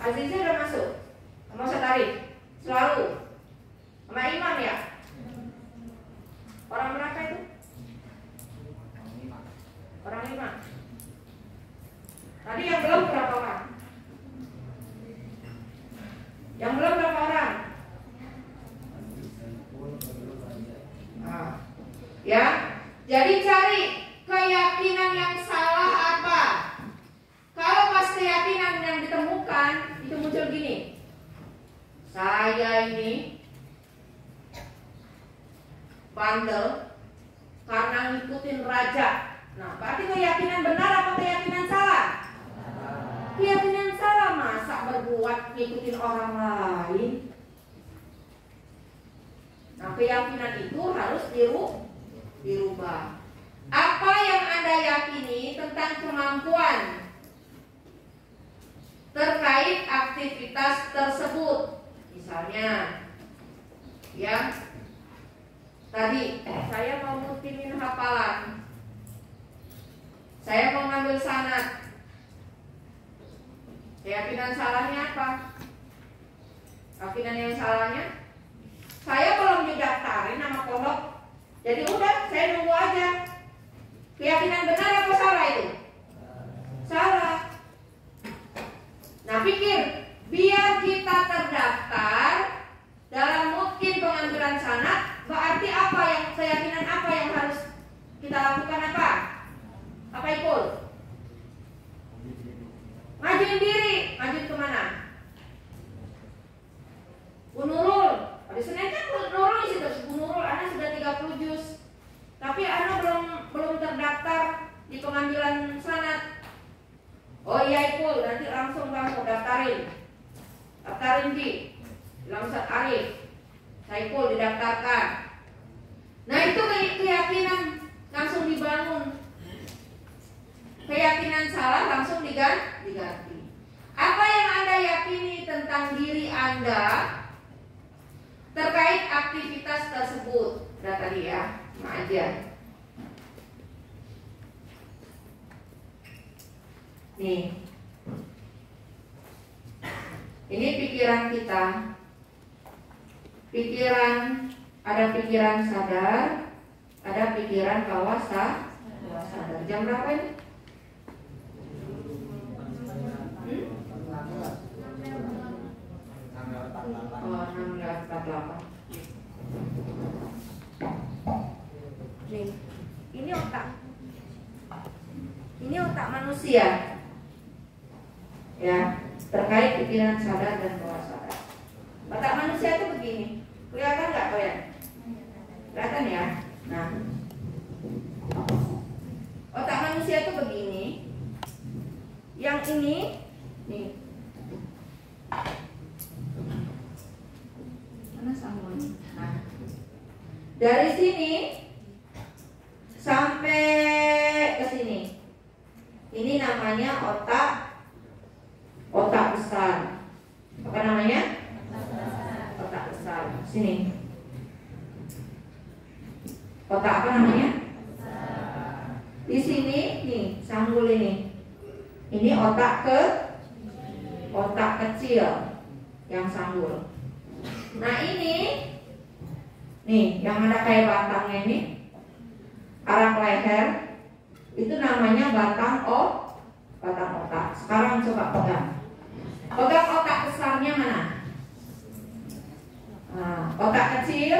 Aziznya udah masuk sama Ustadz Arif. Selalu sama Iman ya. Orang berapa itu? Orang 5. Tadi yang belum berapa orang? Yang belum berapa orang? Nah, ya. Jadi cari keyakinan yang salah apa? Kalau pas keyakinan yang ditemukan itu muncul gini. Saya ini bandel karena ngikutin raja. Nah, berarti keyakinan benar apa keyakinan salah? Keyakinan salah, masa berbuat ngikutin orang lain. Nah, keyakinan itu harus dirubah. Apa yang Anda yakini tentang kemampuan terkait aktivitas tersebut? Misalnya, ya, tadi saya mau mutimin hafalan, saya mau ngambil sanad. Keyakinan salahnya apa? Keyakinan yang salahnya, saya belum didaftarin nama pondok, jadi udah saya nunggu aja. Keyakinan benar apa salah itu? Salah. Nah pikir, biar kita terdaftar dalam mungkin pengambilan sanad, berarti apa yang keyakinan apa yang harus kita lakukan apa? Apa Ipul? Salim Ki, bilang Ustaz Arif, Saiful didaftarkan. Nah itu keyakinan langsung dibangun. Keyakinan salah langsung diganti. Apa yang Anda yakini tentang diri Anda terkait aktivitas tersebut? Udah tadi ya, aja. Nih, ini pikiran kita. Ada pikiran sadar, ada pikiran bawah sadar. Jam berapa ini? Oh, 16.48. Nih, ini otak. Ini otak manusia. Ya, terkait pikiran sadar dan bawah sadar. Otak manusia itu begini. Kelihatan nggak kalian? Kelihatan ya? Nah, otak manusia itu begini. Yang ini, nih. Mana sambungnya? Nah, dari sini sampai ke sini. Ini namanya otak besar. Apa namanya? Otak besar. Sini. Otak apa namanya? Di sini nih, sanggul ini. Ini otak kecil yang sanggul. Nah ini nih yang ada kayak batangnya ini, arah leher, itu namanya batang otak. Sekarang coba pegang otak besarnya mana? Nah, otak kecil,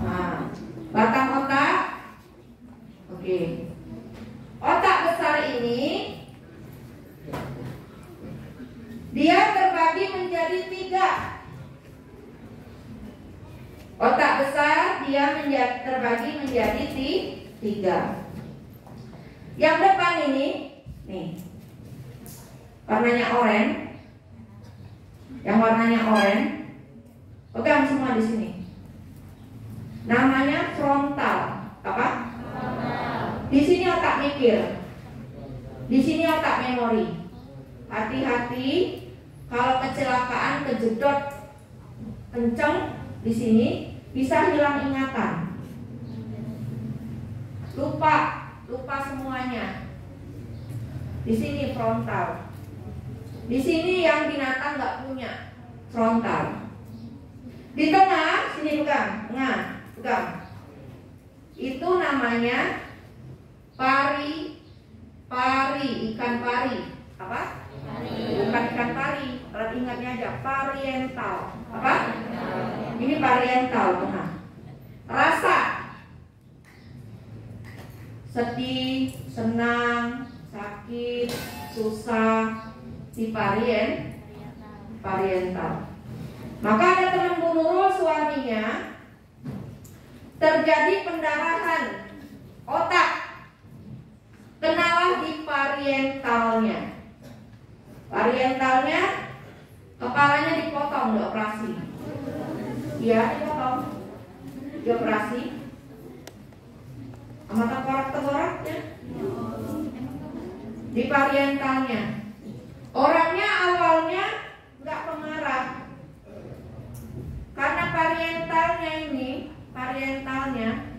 nah, batang otak. Oke. Otak besar ini dia terbagi menjadi 3. Otak besar dia terbagi menjadi 3. Yang depan ini, nih, warnanya oranye. Yang warnanya oranye, pegang semua di sini. Namanya frontal. Apa? Di sini otak mikir. Di sini otak memori. Hati-hati kalau kecelakaan kejedot kenceng di sini bisa hilang ingatan. Lupa semuanya. Di sini frontal. Di sini yang binatang nggak punya, frontal. Di tengah, sini pegang, pegang. Itu namanya pari, ikan pari. Apa? Bukan ikan pari. Kalau ingatnya aja, parietal. Apa? Ini parietal tengah. Rasa sedih, senang, sakit, susah, di parietal. Maka ada teman Bu Nurul, suaminya terjadi pendarahan otak, kenalah di parietalnya. Parietalnya, kepalanya dipotong, dioperasi. Iya, dipotong, dioperasi. Sama tengkorak-tengkoraknya di parietalnya. Orangnya awalnya nggak pemarah, karena parietalnya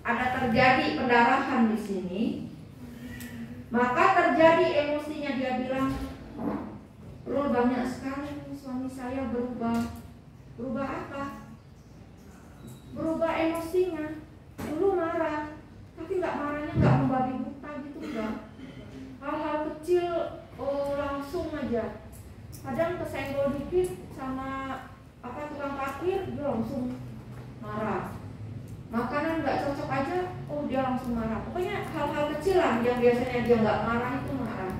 ada terjadi pendarahan di sini, maka terjadi emosinya. Dia bilang, "Rul, banyak sekali suami saya berubah." Berubah apa? Berubah emosinya. Dulu marah, tapi marahnya nggak membabi buta gitu, enggak. Hal-hal kecil langsung aja. Kadang kesenggol dikit sama tukang parkir, dia langsung marah. Makanan nggak cocok aja, dia langsung marah. Pokoknya hal-hal kecil lah yang biasanya dia nggak marah itu marah.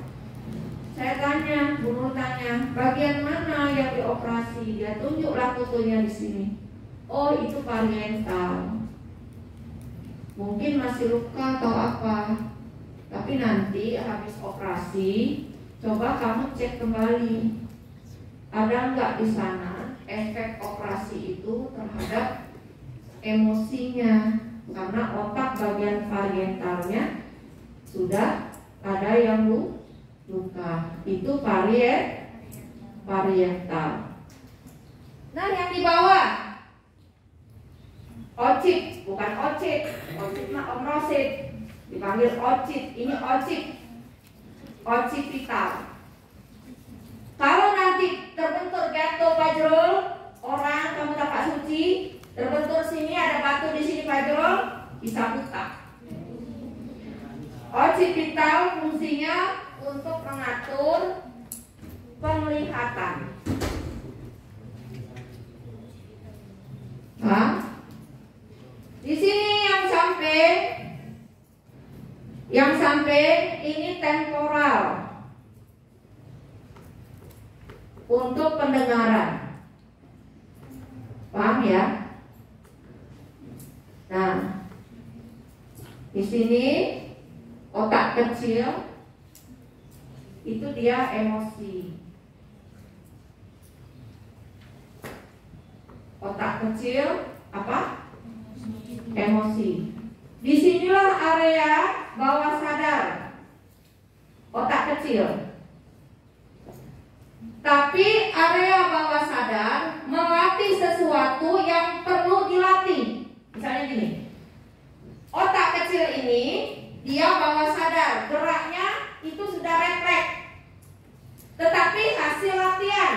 Saya tanya, Bu Nur tanya, bagian mana yang dioperasi? Dia tunjuklah fotonya di sini. Oh, itu parietal. Mungkin masih luka atau apa. Tapi nanti habis operasi, coba kamu cek kembali. ada nggak di sana efek operasi itu terhadap emosinya? Karena otak bagian parietalnya sudah ada yang luka. Itu parietal. Nah, yang di bawah ocit, bukan ocit. Ocit mah omrosit, dipanggil ocit. Ini occipital. Kalau nanti terbentur jatuh Fajrul, orang kamu dapat suci, terbentur sini ada batu di sini Fajrul, bisa buta. Occipital fungsinya untuk mengatur penglihatan. Nah, di sini yang samping ini temporal untuk pendengaran. Paham ya? Nah, di sini otak kecil itu dia emosi. Otak kecil apa? Emosi. Disinilah area bawah sadar otak kecil. Tapi area bawah sadar melatih sesuatu yang perlu dilatih. Misalnya gini, otak kecil ini dia bawah sadar, geraknya itu sudah refleks. Tetapi hasil latihan,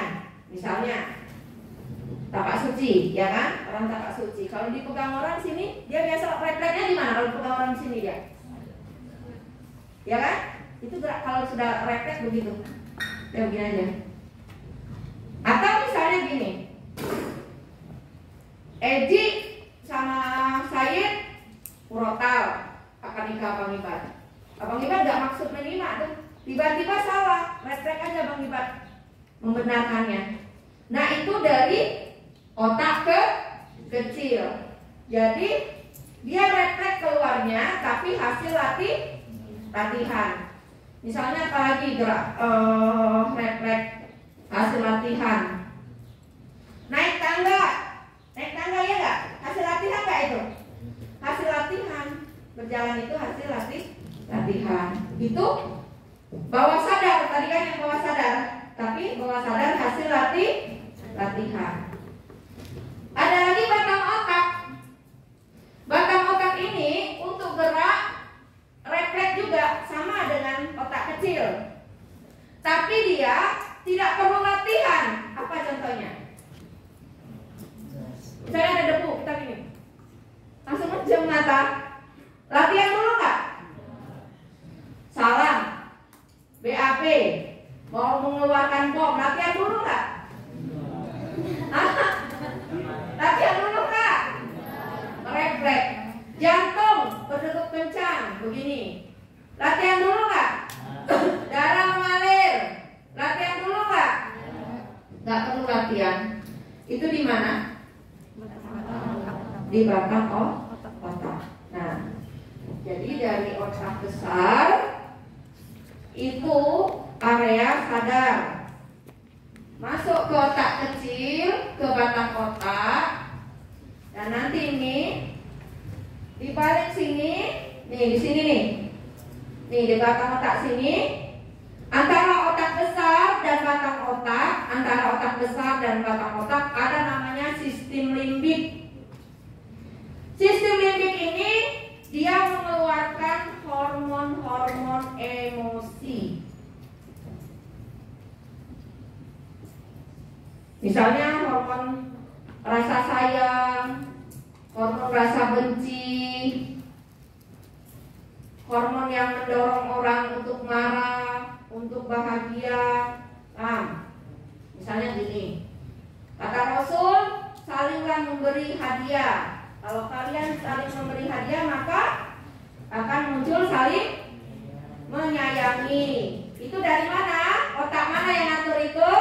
misalnya tapak suci, ya kan? Orang tapak suci. Kalau dipegang orang sini, dia biasa refleksnya di mana? Kalau dipegang orang sini dia, ya kan? Itu gerak kalau sudah refleks begitu, ya begini aja. Atau misalnya gini, Eji sama Said urotal akan nikah Abang Ibat. Abang Ibat gak maksud menerima tuh, tiba-tiba salah, refleks aja Bang Ibat membenarkannya. Nah itu dari otak kecil. Jadi dia refleks keluarnya, tapi hasil latihan. Misalnya apalagi gerak refleks hasil latihan. Naik tangga ya nggak? Hasil latihan nggak itu? Hasil latihan. Berjalan itu hasil latihan. Itu bawah sadar, tadi kan yang bawah sadar. Tapi bawah sadar hasil latihan. Ada lagi batang otak. Batang otak ini untuk gerak refleks juga sama dengan otak kecil. Tapi dia tidak perlu latihan. Apa contohnya? Misalnya ada debu, kita gini, langsung menjam mata. Latihan dulu nggak? Salam, BAP, mau mengeluarkan bom, latihan dulu nggak? Latihan dulu nggak? Refleks. Jantung berdegup kencang, begini. Latihan dulu nggak? Darah mengalir. Latihan dulu nggak? Nggak perlu latihan. Itu di mana? Di batang otak. Nah, jadi dari otak besar itu area sadar, masuk ke otak kecil, ke batang otak. Dan nanti ini di balik sini, nih di sini nih di batang otak sini. Antara otak besar dan batang otak, antara otak besar dan batang otak ada namanya sistem limbik. Sistem limbik ini dia mengeluarkan hormon-hormon emosi. Misalnya hormon rasa sayang, hormon rasa benci, hormon yang mendorong orang untuk marah, untuk bahagia. Nah, misalnya gini, kata Rasul, salinglah memberi hadiah. Kalau kalian saling memberi hadiah, maka akan muncul saling menyayangi. Itu dari mana? Otak mana yang atur itu?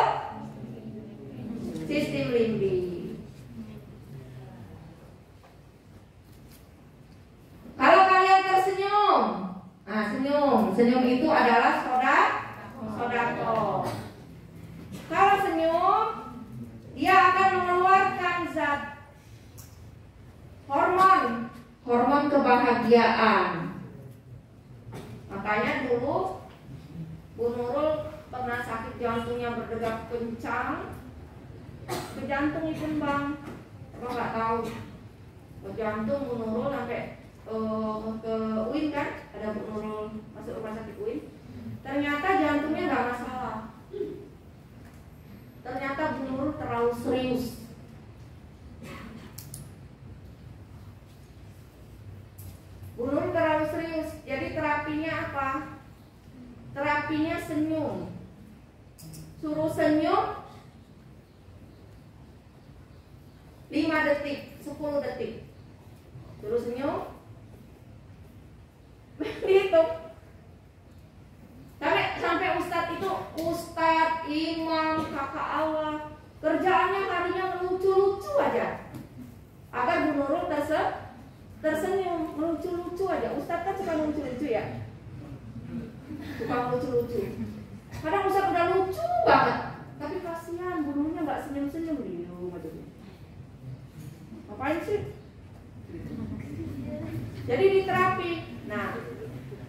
Sistem limbik. Kalau kalian tersenyum, nah senyum itu adalah sodako. Kalau senyum zat hormon kebahagiaan. Makanya dulu Bu Nurul pernah sakit jantungnya berdetak kencang, ke jantung itu Bang, apa nggak tahu, ke jantung Bu Nurul sampai ke UIN kan, ada Bu Nurul masuk rumah sakit UIN. Ternyata jantungnya nggak masalah. Ternyata Bu Nurul terlalu serius. Bu Nurul terlalu serius. Jadi terapinya apa? Terapinya senyum. Suruh senyum 5 detik, 10 detik. Suruh senyum. Dihitung. Sampai Ustadz itu, Ustadz, imam, kakak Allah, kerjaannya harinya lucu-lucu aja agar Bu Nurul tersenyum, lucu-lucu aja. Ustadz kan suka lucu-lucu ya, suka lucu-lucu. Kadang Ustadz udah lucu banget, tapi kasihan Bu Nurulnya nggak senyum-senyum di rumah tuh. Ngapain sih? Jadi di terapi. Nah,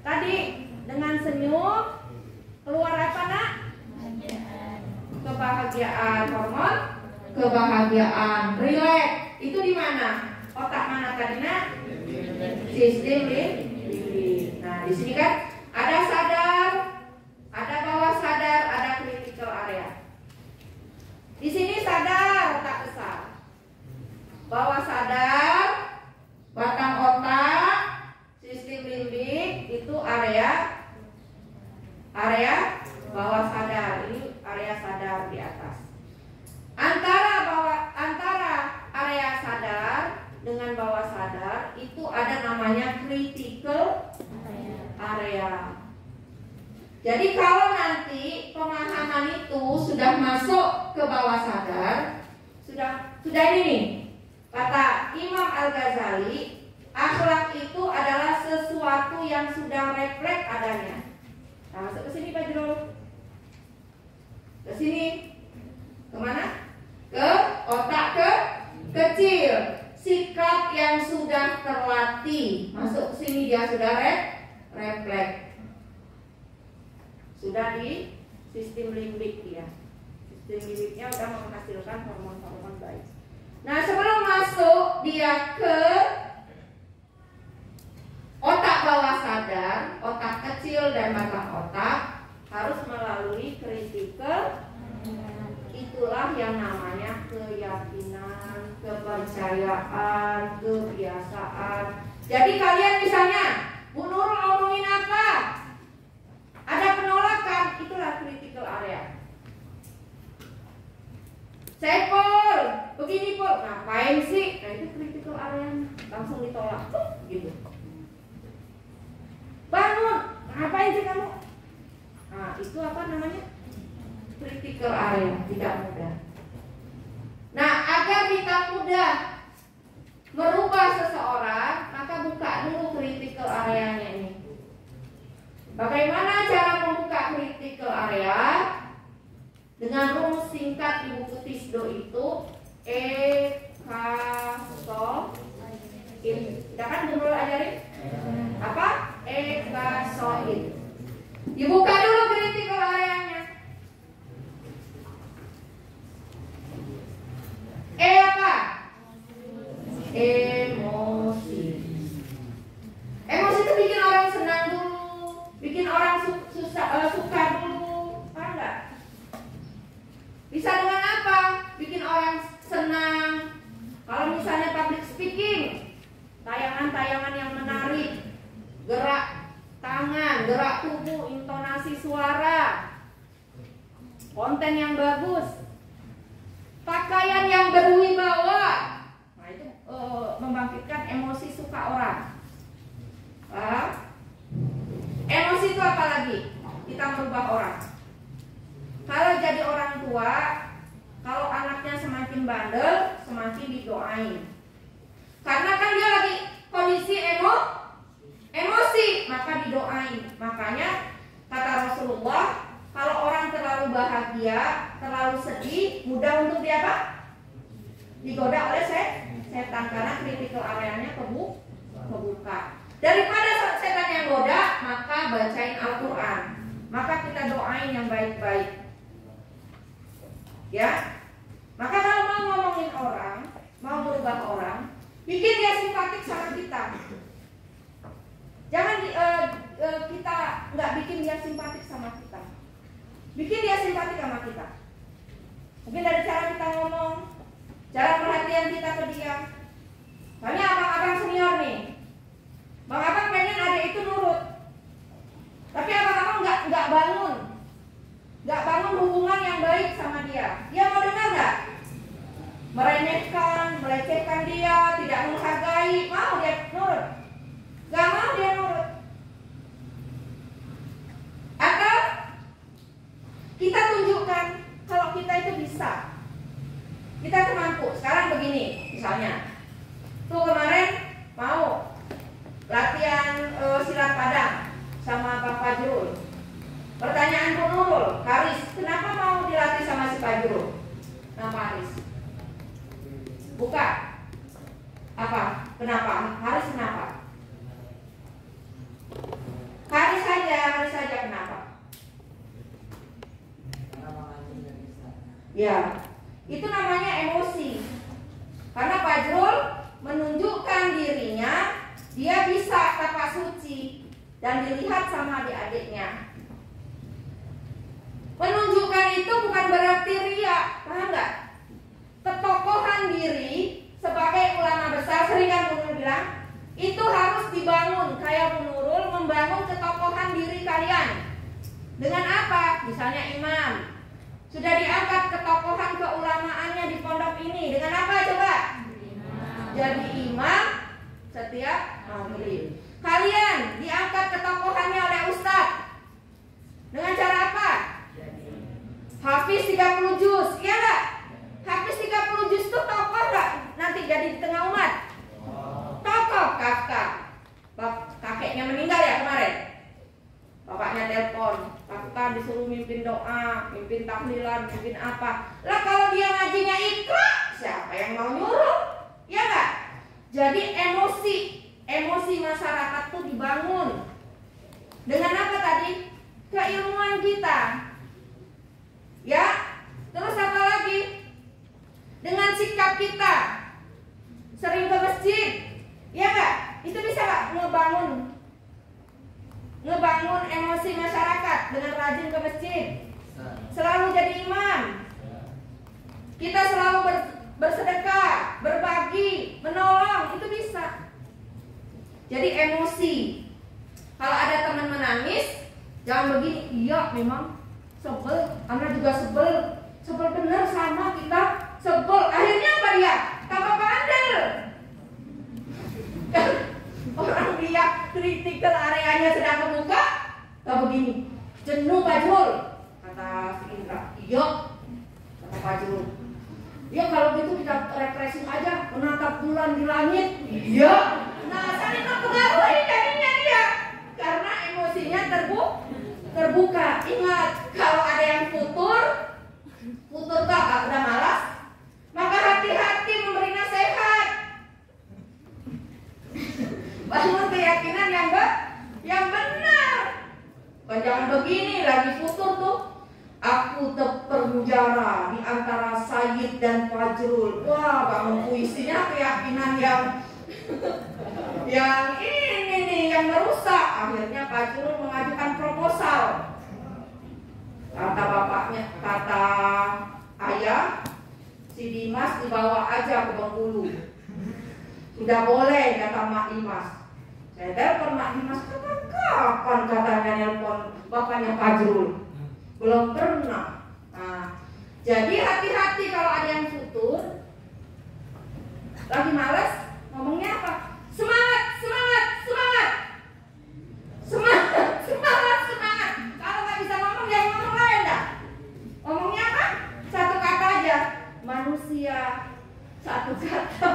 tadi dengan senyum keluar apa nak? Kebahagiaan, hormon kebahagiaan, rileks. Itu di mana? Otak mana tadi nak? Sistem limbik. Nah di sini kan ada sadar, ada bawah sadar, ada critical area. Di sini sadar otak besar, bawah sadar, batang otak, sistem limbik itu area bawah sadar. Ini area sadar di atas. Antara area sadar dengan bawah sadar itu ada namanya critical area. Jadi kalau nanti pemahaman itu sudah masuk ke bawah sadar, sudah ini nih. Kata Imam Al-Ghazali, akhlak itu adalah sesuatu yang sudah refleks adanya. Nah, masuk ke sini Pak Jero. Ke sini. Kemana? Ke otak kecil. Sikap yang sudah terlatih. Masuk ke sini dia sudah refleks. Sudah di sistem limbik dia. Sistem limbiknya sudah menghasilkan hormon-hormon baik. Nah, sebelum masuk dia ke otak bawah sadar, otak kecil dan batang otak harus melalui critical. Itulah yang namanya keyakinan, kepercayaan, kebiasaan. Jadi kalian misalnya Bu Nurul ngomongin apa, ada penolakan, itulah critical area. Sepol, begini Pol, ngapain sih? Nah itu critical area, langsung ditolak, gitu. Bangun, ngapain sih kamu? Nah itu apa namanya? Critical area, tidak mudah. Nah agar kita mudah merubah seseorang, maka buka dulu critical areanya ini. Bagaimana cara membuka critical area? Dengan rumus singkat di buku Tisdo itu EKSOID. Sudah kan dulu ajarin? Apa? EKSOID. Dibuka dulu critical areanya. E apa? Emosi. Emosi itu bikin orang senang dulu, bikin orang suka dulu, paham nggak? Bisa dengan apa? Bikin orang senang. Kalau misalnya public speaking, tayangan-tayangan yang menarik, gerak tangan, gerak tubuh, intonasi suara, konten yang bagus, pakaian yang berwibawa, nah itu membangkitkan emosi suka orang. Emosi itu apa lagi? Kita merubah orang. Kalau jadi orang tua, kalau anaknya semakin bandel, semakin didoain. Karena kan dia lagi kondisi emosi, maka didoain. Makanya kata Rasulullah, kalau orang terlalu bahagia, terlalu sedih, mudah untuk dia apa? digoda oleh setan karena critical areanya kebuka. Daripada setan yang goda, maka bacain Al-Quran, maka kita doain yang baik-baik. Ya, maka kalau mau ngomongin orang, mau merubah orang, bikin dia simpatik sama kita. Jangan kita nggak bikin dia simpatik sama kita. Bikin dia simpatik sama kita. Mungkin dari cara kita ngomong, cara perhatian kita ke dia. Soalnya abang-abang senior nih, bang abang pengen adik itu nurut, tapi abang-abang nggak bangun hubungan yang baik sama dia. Dia mau dengar nggak? Meremehkan, melecehkan dia, tidak menghargai, mau dia nurut? Gak mau dia nurut. Atau kita tunjukkan kalau kita itu bisa, kita tuh mampu. Sekarang begini, misalnya, tuh kemarin mau latihan silat padang sama Pak Fajrul. Pertanyaan Bu Nurul, Haris, kenapa mau dilatih sama si Fajrul? Nama Haris. Buka. Apa? Kenapa? Haris kenapa? Haris saja kenapa? Ya, itu namanya emosi. Karena Fajrul menunjukkan dirinya, dia bisa tapak suci dan dilihat sama adik-adiknya. Menunjukkan itu bukan berarti riya, paham nggak? Ketokohan diri sebagai ulama besar, sering kan Bu Nurul bilang, itu harus dibangun. Kayak Bu Nurul membangun ketokohan diri kalian. Dengan apa? Misalnya imam, sudah diangkat ketokohan keulamaannya di pondok ini. Dengan apa coba? Jadi imam setiap maghrib. Kalian diangkat ketokohannya oleh ustadz. Dengan cara apa? Hafiz 30 juz, iya nggak? Hafiz 30 juz itu tokoh nggak? Nanti jadi di tengah umat. Tokoh Kafka. Kakeknya meninggal ya kemarin. Bapaknya telepon, Kafka disuruh mimpin doa, mimpin tahlilan, mimpin apa. Lah kalau dia ngajinya Iqra, siapa yang mau nyuruh? Ya nggak? Jadi emosi masyarakat tuh dibangun. Dengan apa tadi? Keilmuan kita. Ya, terus apa lagi? Dengan sikap kita, sering ke masjid, ya nggak? Itu bisa nggak ngebangun emosi masyarakat dengan rajin ke masjid, selalu jadi imam. Kita selalu bersedekah, berbagi, menolong, itu bisa. Jadi emosi. Kalau ada teman menangis, jangan begini. Iya, memang sebel, Anda juga sebel bener sama kita, sebel. Akhirnya apa dia? Tambah bandel. Orang dia critical areanya sedang kebuka, gak begini. Jenuh Fajrul, kata si Indra. Iya, kata Fajrul. Ya kalau gitu kita refreshing aja, menatap bulan di langit. Iya. Nah, saling mempengaruhi jadinya dia, karena emosinya terbuka. Ingat, kalau ada yang futur tak udah malas, maka hati-hati memberi nasihat. Bangun keyakinan yang benar. Jangan begini, lagi futur tuh. Aku terpenjara di antara Sayyid dan Fajrul. Wah, bangun puisinya keyakinan yang ini nih, yang merusak. Akhirnya Fajrul mengajukan proposal. Kata bapaknya, kata ayah, si Dimas dibawa aja ke Bengkulu. Sudah boleh, kata Mak Dimas. Saya telepon Mak Dimas, kapan katanya nelpon bapaknya Fajrul? Belum pernah. Nah, jadi hati-hati kalau ada yang futur, lagi males, ngomongnya apa? Semangat. Kalau nggak bisa ngomong, ya ngomong lain dah. Ngomongnya apa? Satu kata aja. Manusia. Satu kata.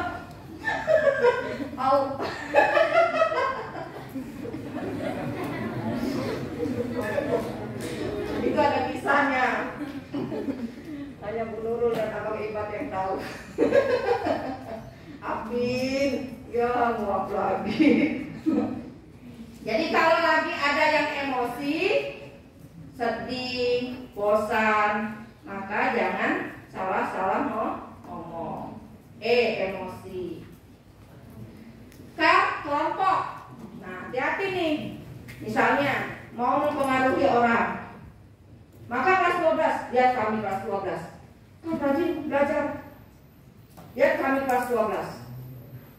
Itu ada kisahnya. Hanya Bu Nurul dan Abang Ibat yang tahu. Apin, ya maaf lagi. Jadi kalau lagi ada yang emosi, sedih, bosan, maka jangan salah-salah ngomong. Emosi. K, kelompok. Nah, hati-hati nih. Misalnya mau mempengaruhi orang, maka kelas 12, lihat kami kelas 12. Kan rajin belajar. Lihat kami kelas 12.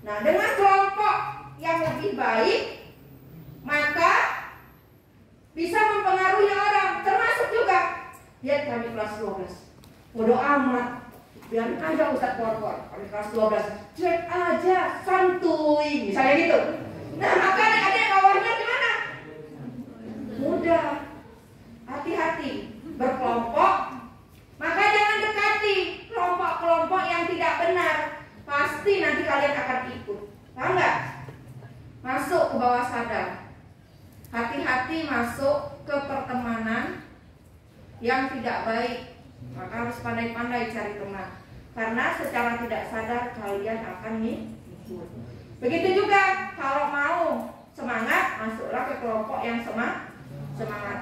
Nah, dengan kelompok yang lebih baik, maka bisa mempengaruhi orang. Termasuk juga, lihat kami kelas 12. Bodoh amat, biarin aja Ustadz keluar. Kami kelas 12, cek aja, santuy, misalnya gitu. Nah, maka adik-adik bawahnya gimana? Mudah. Hati-hati berkelompok, maka jangan dekati kelompok-kelompok yang tidak benar. Pasti nanti kalian akan ikut. Paham nggak? Masuk ke bawah sadar. Hati-hati masuk ke pertemanan yang tidak baik. Maka harus pandai-pandai cari teman. Karena secara tidak sadar kalian akan ikut. Begitu juga kalau mau semangat, masuklah ke kelompok yang semangat.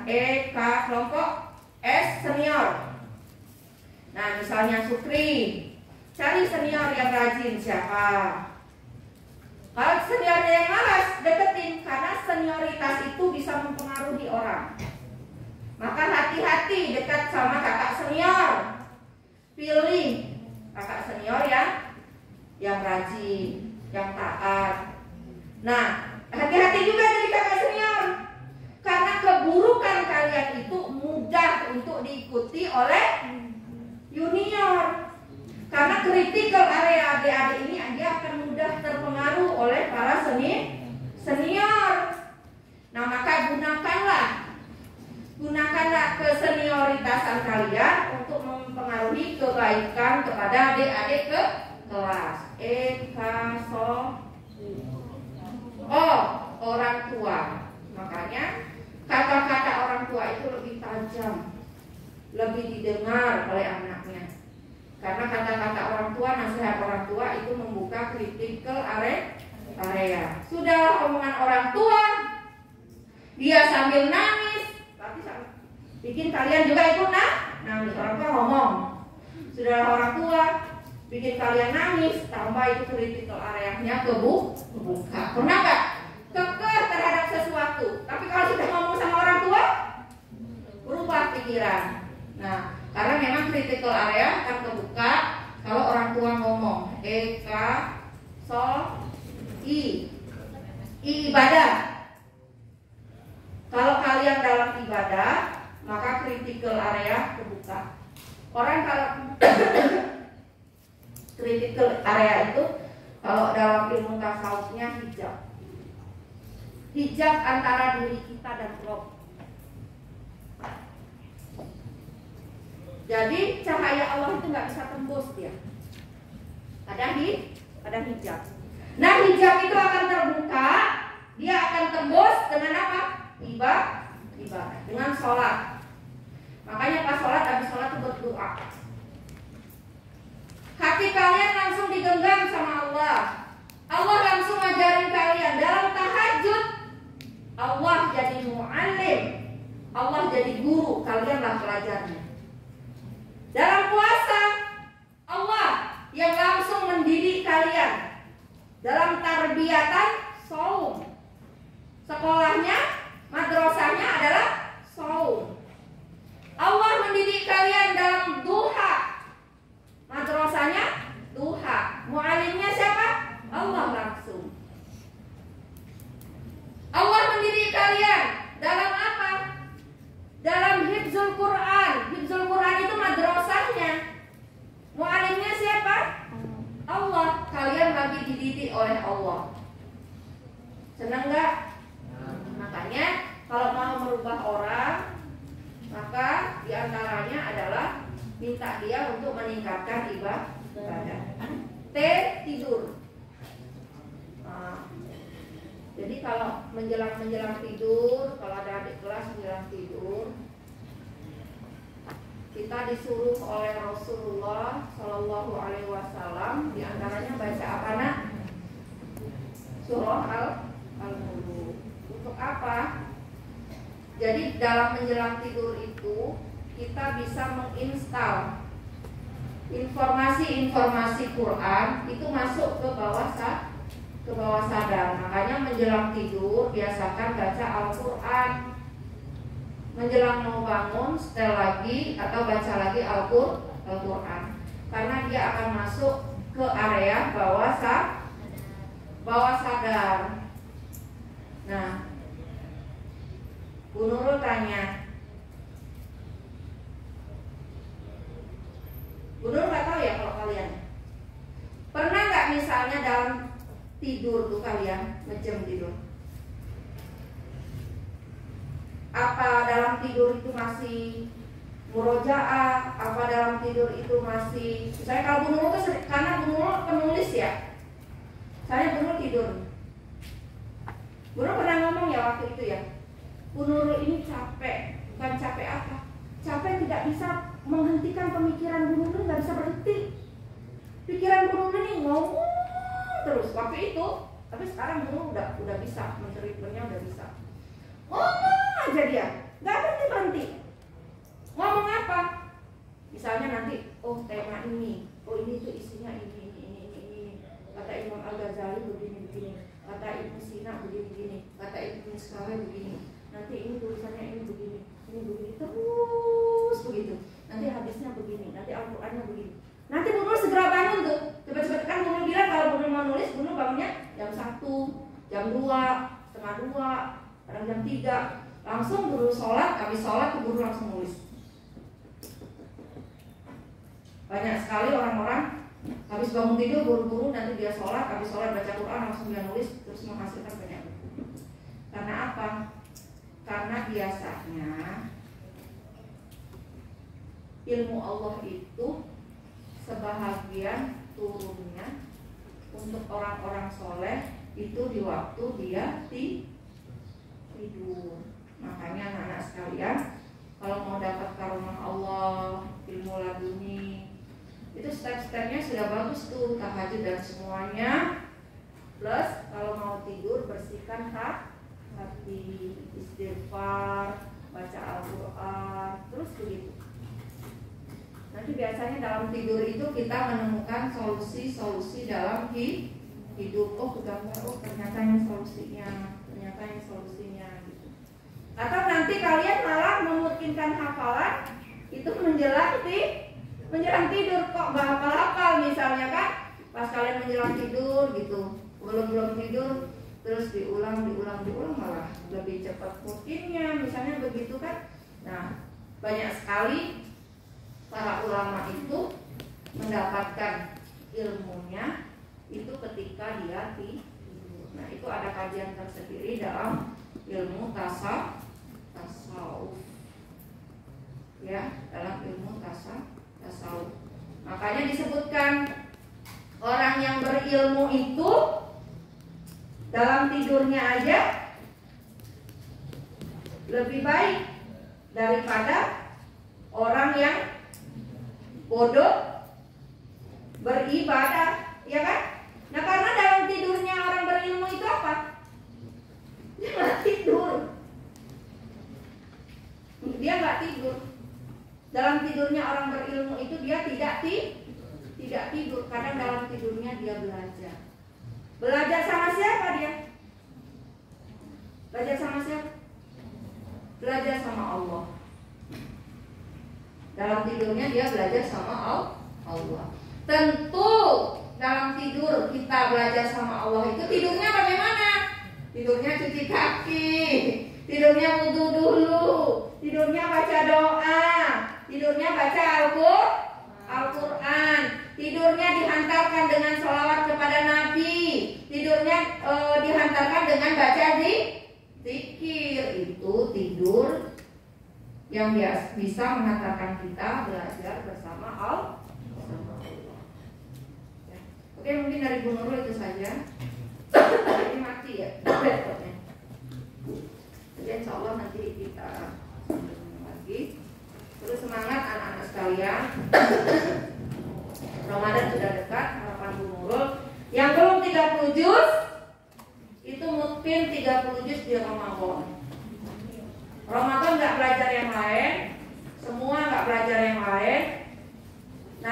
K, kelompok. S, senior. Nah, misalnya Sukri, cari senior yang rajin siapa? Kalau seniornya yang malas, deketin. Karena senioritas itu bisa mempengaruhi orang. Maka hati-hati dekat sama kakak senior. Pilih kakak senior yang rajin, yang taat. Nah, hati-hati juga jadi kakak senior. Karena keburukan kalian itu mudah untuk diikuti oleh junior. Karena critical area adik-adik ini dia akan mudah terpengaruh oleh para senior. Nah, maka gunakanlah kesenioritasan kalian untuk mempengaruhi kebaikan kepada adik-adik ke kelas. Orang tua. Makanya kata-kata orang tua itu lebih tajam, lebih didengar oleh anaknya. Karena kata-kata orang tua, nasihat orang tua itu membuka critical area. Sudah omongan orang tua, dia sambil nangis, tapi bikin kalian juga ikut nangis. Orang tua ngomong, sudah orang tua bikin kalian nangis, tambah itu critical area-nya kebuka. Pernah nggak? Kekeh terhadap sesuatu. Tapi kalau sudah ngomong sama orang tua, berubah pikiran. Nah, karena memang critical area akan kebuka kalau orang tua ngomong. Ibadah. Kalau kalian dalam ibadah, maka critical area kebuka. Orang kalau critical area itu kalau dalam ilmu tasawufnya hijab antara diri kita dan Rob. Jadi cahaya Allah itu nggak bisa tembus dia. Ada hijab. Nah, hijab itu akan terbuka, dia akan tembus dengan apa? Ibadah. Dengan sholat. Makanya pas sholat, habis sholat itu berdoa. Hati kalian langsung digenggam sama Allah. Allah langsung ngajarin kalian dalam tahajud. Allah jadi mu'allim, Allah jadi guru, kalianlah pelajarnya. Dalam puasa, Allah yang langsung mendidik kalian. Dalam tarbiyatan shaum, sekolahnya, madrasahnya adalah shaum. Allah mendidik kalian dalam duha, madrasahnya duha. Mu'allimnya siapa? Allah langsung. Allah mendidik kalian dalam apa? Dalam hifzul Quran. Hifzul Quran itu madrasahnya. Mu'allimnya siapa? Allah. Kalian lagi dididik oleh Allah. Senang gak? Makanya kalau mau merubah orang, maka diantaranya adalah minta dia untuk meningkatkan ibadah. Tidur. Jadi kalau menjelang tidur, kalau ada adik kelas menjelang tidur, kita kita disuruh oleh Rasulullah Shallallahu Alaihi Wasallam diantaranya baca apa nak? Surah Al-Mulk. Untuk apa? Jadi dalam menjelang tidur itu kita bisa menginstal informasi-informasi Quran itu masuk ke bawah sadar. Makanya menjelang tidur biasakan baca Al-Quran. Menjelang mau bangun setel lagi atau baca lagi Al-Quran. Karena dia akan masuk ke area bawah sadar. Nah, Bu Nurul tanya, Bu Nurul nggak tahu ya kalau kalian pernah nggak misalnya dalam tidur tuh kalian ngejem tidur, apa dalam tidur itu masih murojaah, apa dalam tidur itu masih, misalnya kalau Bu Nurul tuh karena Bu Nurul penulis ya, saya Bu Nurul tidur, Bu Nurul pernah ngomong ya waktu itu ya, Bu Nurul ini capek, bukan capek apa? Capek tidak bisa menghentikan pemikiran Bu Nurul, nggak bisa berhenti. Pikiran Bu Nurul ini ngomong terus waktu itu, tapi sekarang Bu Nurul udah bisa, menceritakannya udah bisa. Ngomong aja dia, nggak berhenti. Ngomong apa? Misalnya nanti, oh tema ini, oh ini tuh isinya ini. Kata Imam Al-Ghazali begini, kata Ibnu Sina begini, kata Ibnu Sina begini. Nanti ini tulisannya ini begini terus begitu. Nanti hadisnya begini, nanti Al-Qur'annya begini. Nanti Bu Nurul segera bangun tuh. Cepet-cepet kan Bu Nurul bilang kalau Bu Nurul mau nulis, Bu Nurul bangunnya jam 1, jam 2, setengah 2, kadang jam 3. Langsung Bu Nurul sholat, habis sholat Bu Nurul langsung nulis. Banyak sekali orang-orang habis bangun tidur buru-buru, nanti dia sholat, habis sholat baca Quran langsung dia nulis, terus menghasilkan banyak buku. Karena apa? Karena biasanya ilmu Allah itu sebahagian turunnya untuk orang-orang soleh itu di waktu dia tidur. Makanya anak-anak sekalian, kalau mau dapat karunia Allah, ilmu laduni, itu step-stepnya sudah bagus tuh, tahajud dan semuanya. Plus kalau mau tidur bersihkan hati, istighfar, baca Al-Quran, terus begitu. Nanti biasanya dalam tidur itu kita menemukan solusi-solusi dalam hidup. Oh kegambar, oh ternyata yang solusinya gitu. Atau nanti kalian malah memungkinkan hafalan itu menjelang tidur, kok gak hafal-hafal misalnya kan, pas kalian menjelang tidur gitu, belum tidur, terus diulang malah lebih cepat mungkinnya, misalnya begitu kan. Nah, banyak sekali para ulama itu mendapatkan ilmunya itu ketika dia tidur. Nah, itu ada kajian tersendiri dalam ilmu tasawuf. Ya, dalam ilmu tasawuf. Makanya disebutkan orang yang berilmu itu dalam tidurnya aja lebih baik daripada orang yang bodoh beribadah, ya kan? Nah, karena dalam tidurnya orang berilmu itu apa? Dia nggak tidur. Dia nggak tidur. Dalam tidurnya orang berilmu itu dia tidak tidur. Kadang dalam tidurnya dia belajar. Belajar sama siapa dia? Belajar sama siapa? Belajar sama Allah. Dalam tidurnya dia belajar sama Allah. Tentu dalam tidur kita belajar sama Allah itu tidurnya bagaimana? Tidurnya cuci kaki, tidurnya wudu dulu, tidurnya baca doa, tidurnya baca Al-Quran, tidurnya dihantarkan dengan sholawat kepada Nabi, tidurnya dihantarkan dengan baca zikir. Itu tidur yang bisa mengantarkan kita belajar bersama Allah. Oke, mungkin dari Bu Nurul itu saja. Ini mati ya laptopnya. Jadi insya Allah nanti kita sambung lagi. Terus semangat anak-anak sekalian.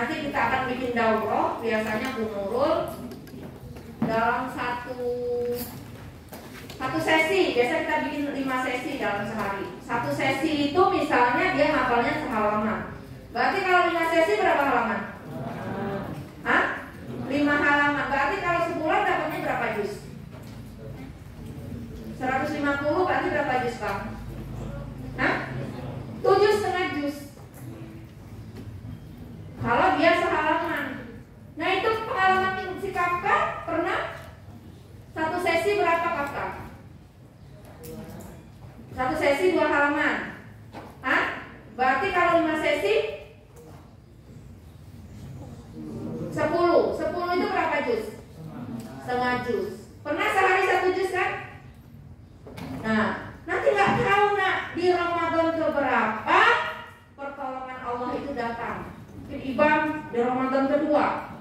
Nanti kita akan bikin daurah, biasanya Bu Nurul dalam satu sesi, biasa kita bikin 5 sesi dalam sehari. Satu sesi itu misalnya dia hafalnya sehalaman. Berarti kalau 5 sesi berapa halaman? Hah? 5 halaman. Berarti kalau sebulan dapatnya berapa juz? 150 berarti berapa juz, Pak? Hah? 7,5 juz. Kalau dia sehalaman. Nah itu pengalaman si Kafka pernah satu sesi berapa Kafka? Satu sesi 2 halaman. Hah? Berarti kalau 5 sesi 10 itu berapa juz? Setengah juz. Pernah sehari 1 juz kan? Nah, nanti nggak tahu nak di Ramadan keberapa pertolongan Allah itu datang. Mungkin Ibam di Ramadan kedua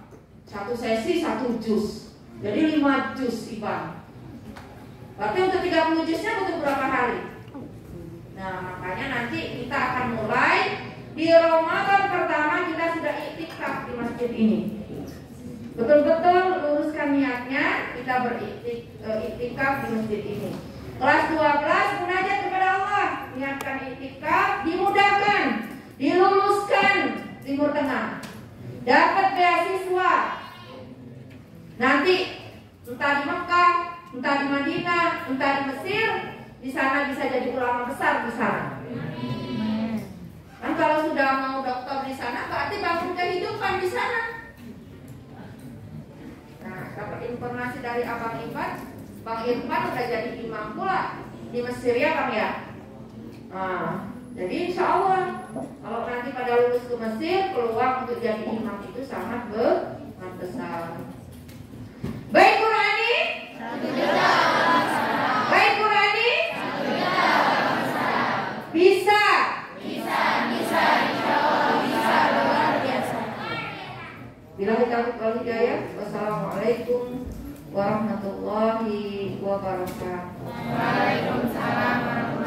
satu sesi 1 juz. Jadi 5 juz Ibam. Berarti untuk 30 juznya butuh berapa hari? Nah, makanya nanti kita akan mulai di Ramadan pertama kita sudah iktikaf di masjid ini. Betul-betul luruskan niatnya, kita beriktikaf di masjid ini. Kelas 12 munajat kepada Allah, niatkan iktikaf, dimudahkan, diluluskan Timur Tengah, dapat beasiswa. Nanti entah di Mekah, entah di Madinah, entah di Mesir, di sana bisa jadi ulama besar di sana. Kan kalau sudah mau doktor di sana, berarti bangun kehidupan di sana. Nah, dapat informasi dari Abang Irfan, Bang Irfan udah jadi imam pula di Mesir ya Bang ya. Nah, jadi insya Allah kalau nanti pada lulus ke Mesir, peluang untuk jadi imam itu sangat besar. Baik Qurani? Baik Qurani? Bisa. Insya Allah bisa luar biasa. Bila kita wal hidayah. Wassalamualaikum warahmatullahi wabarakatuh. Waalaikumsalam warahmatullahi wabarakatuh.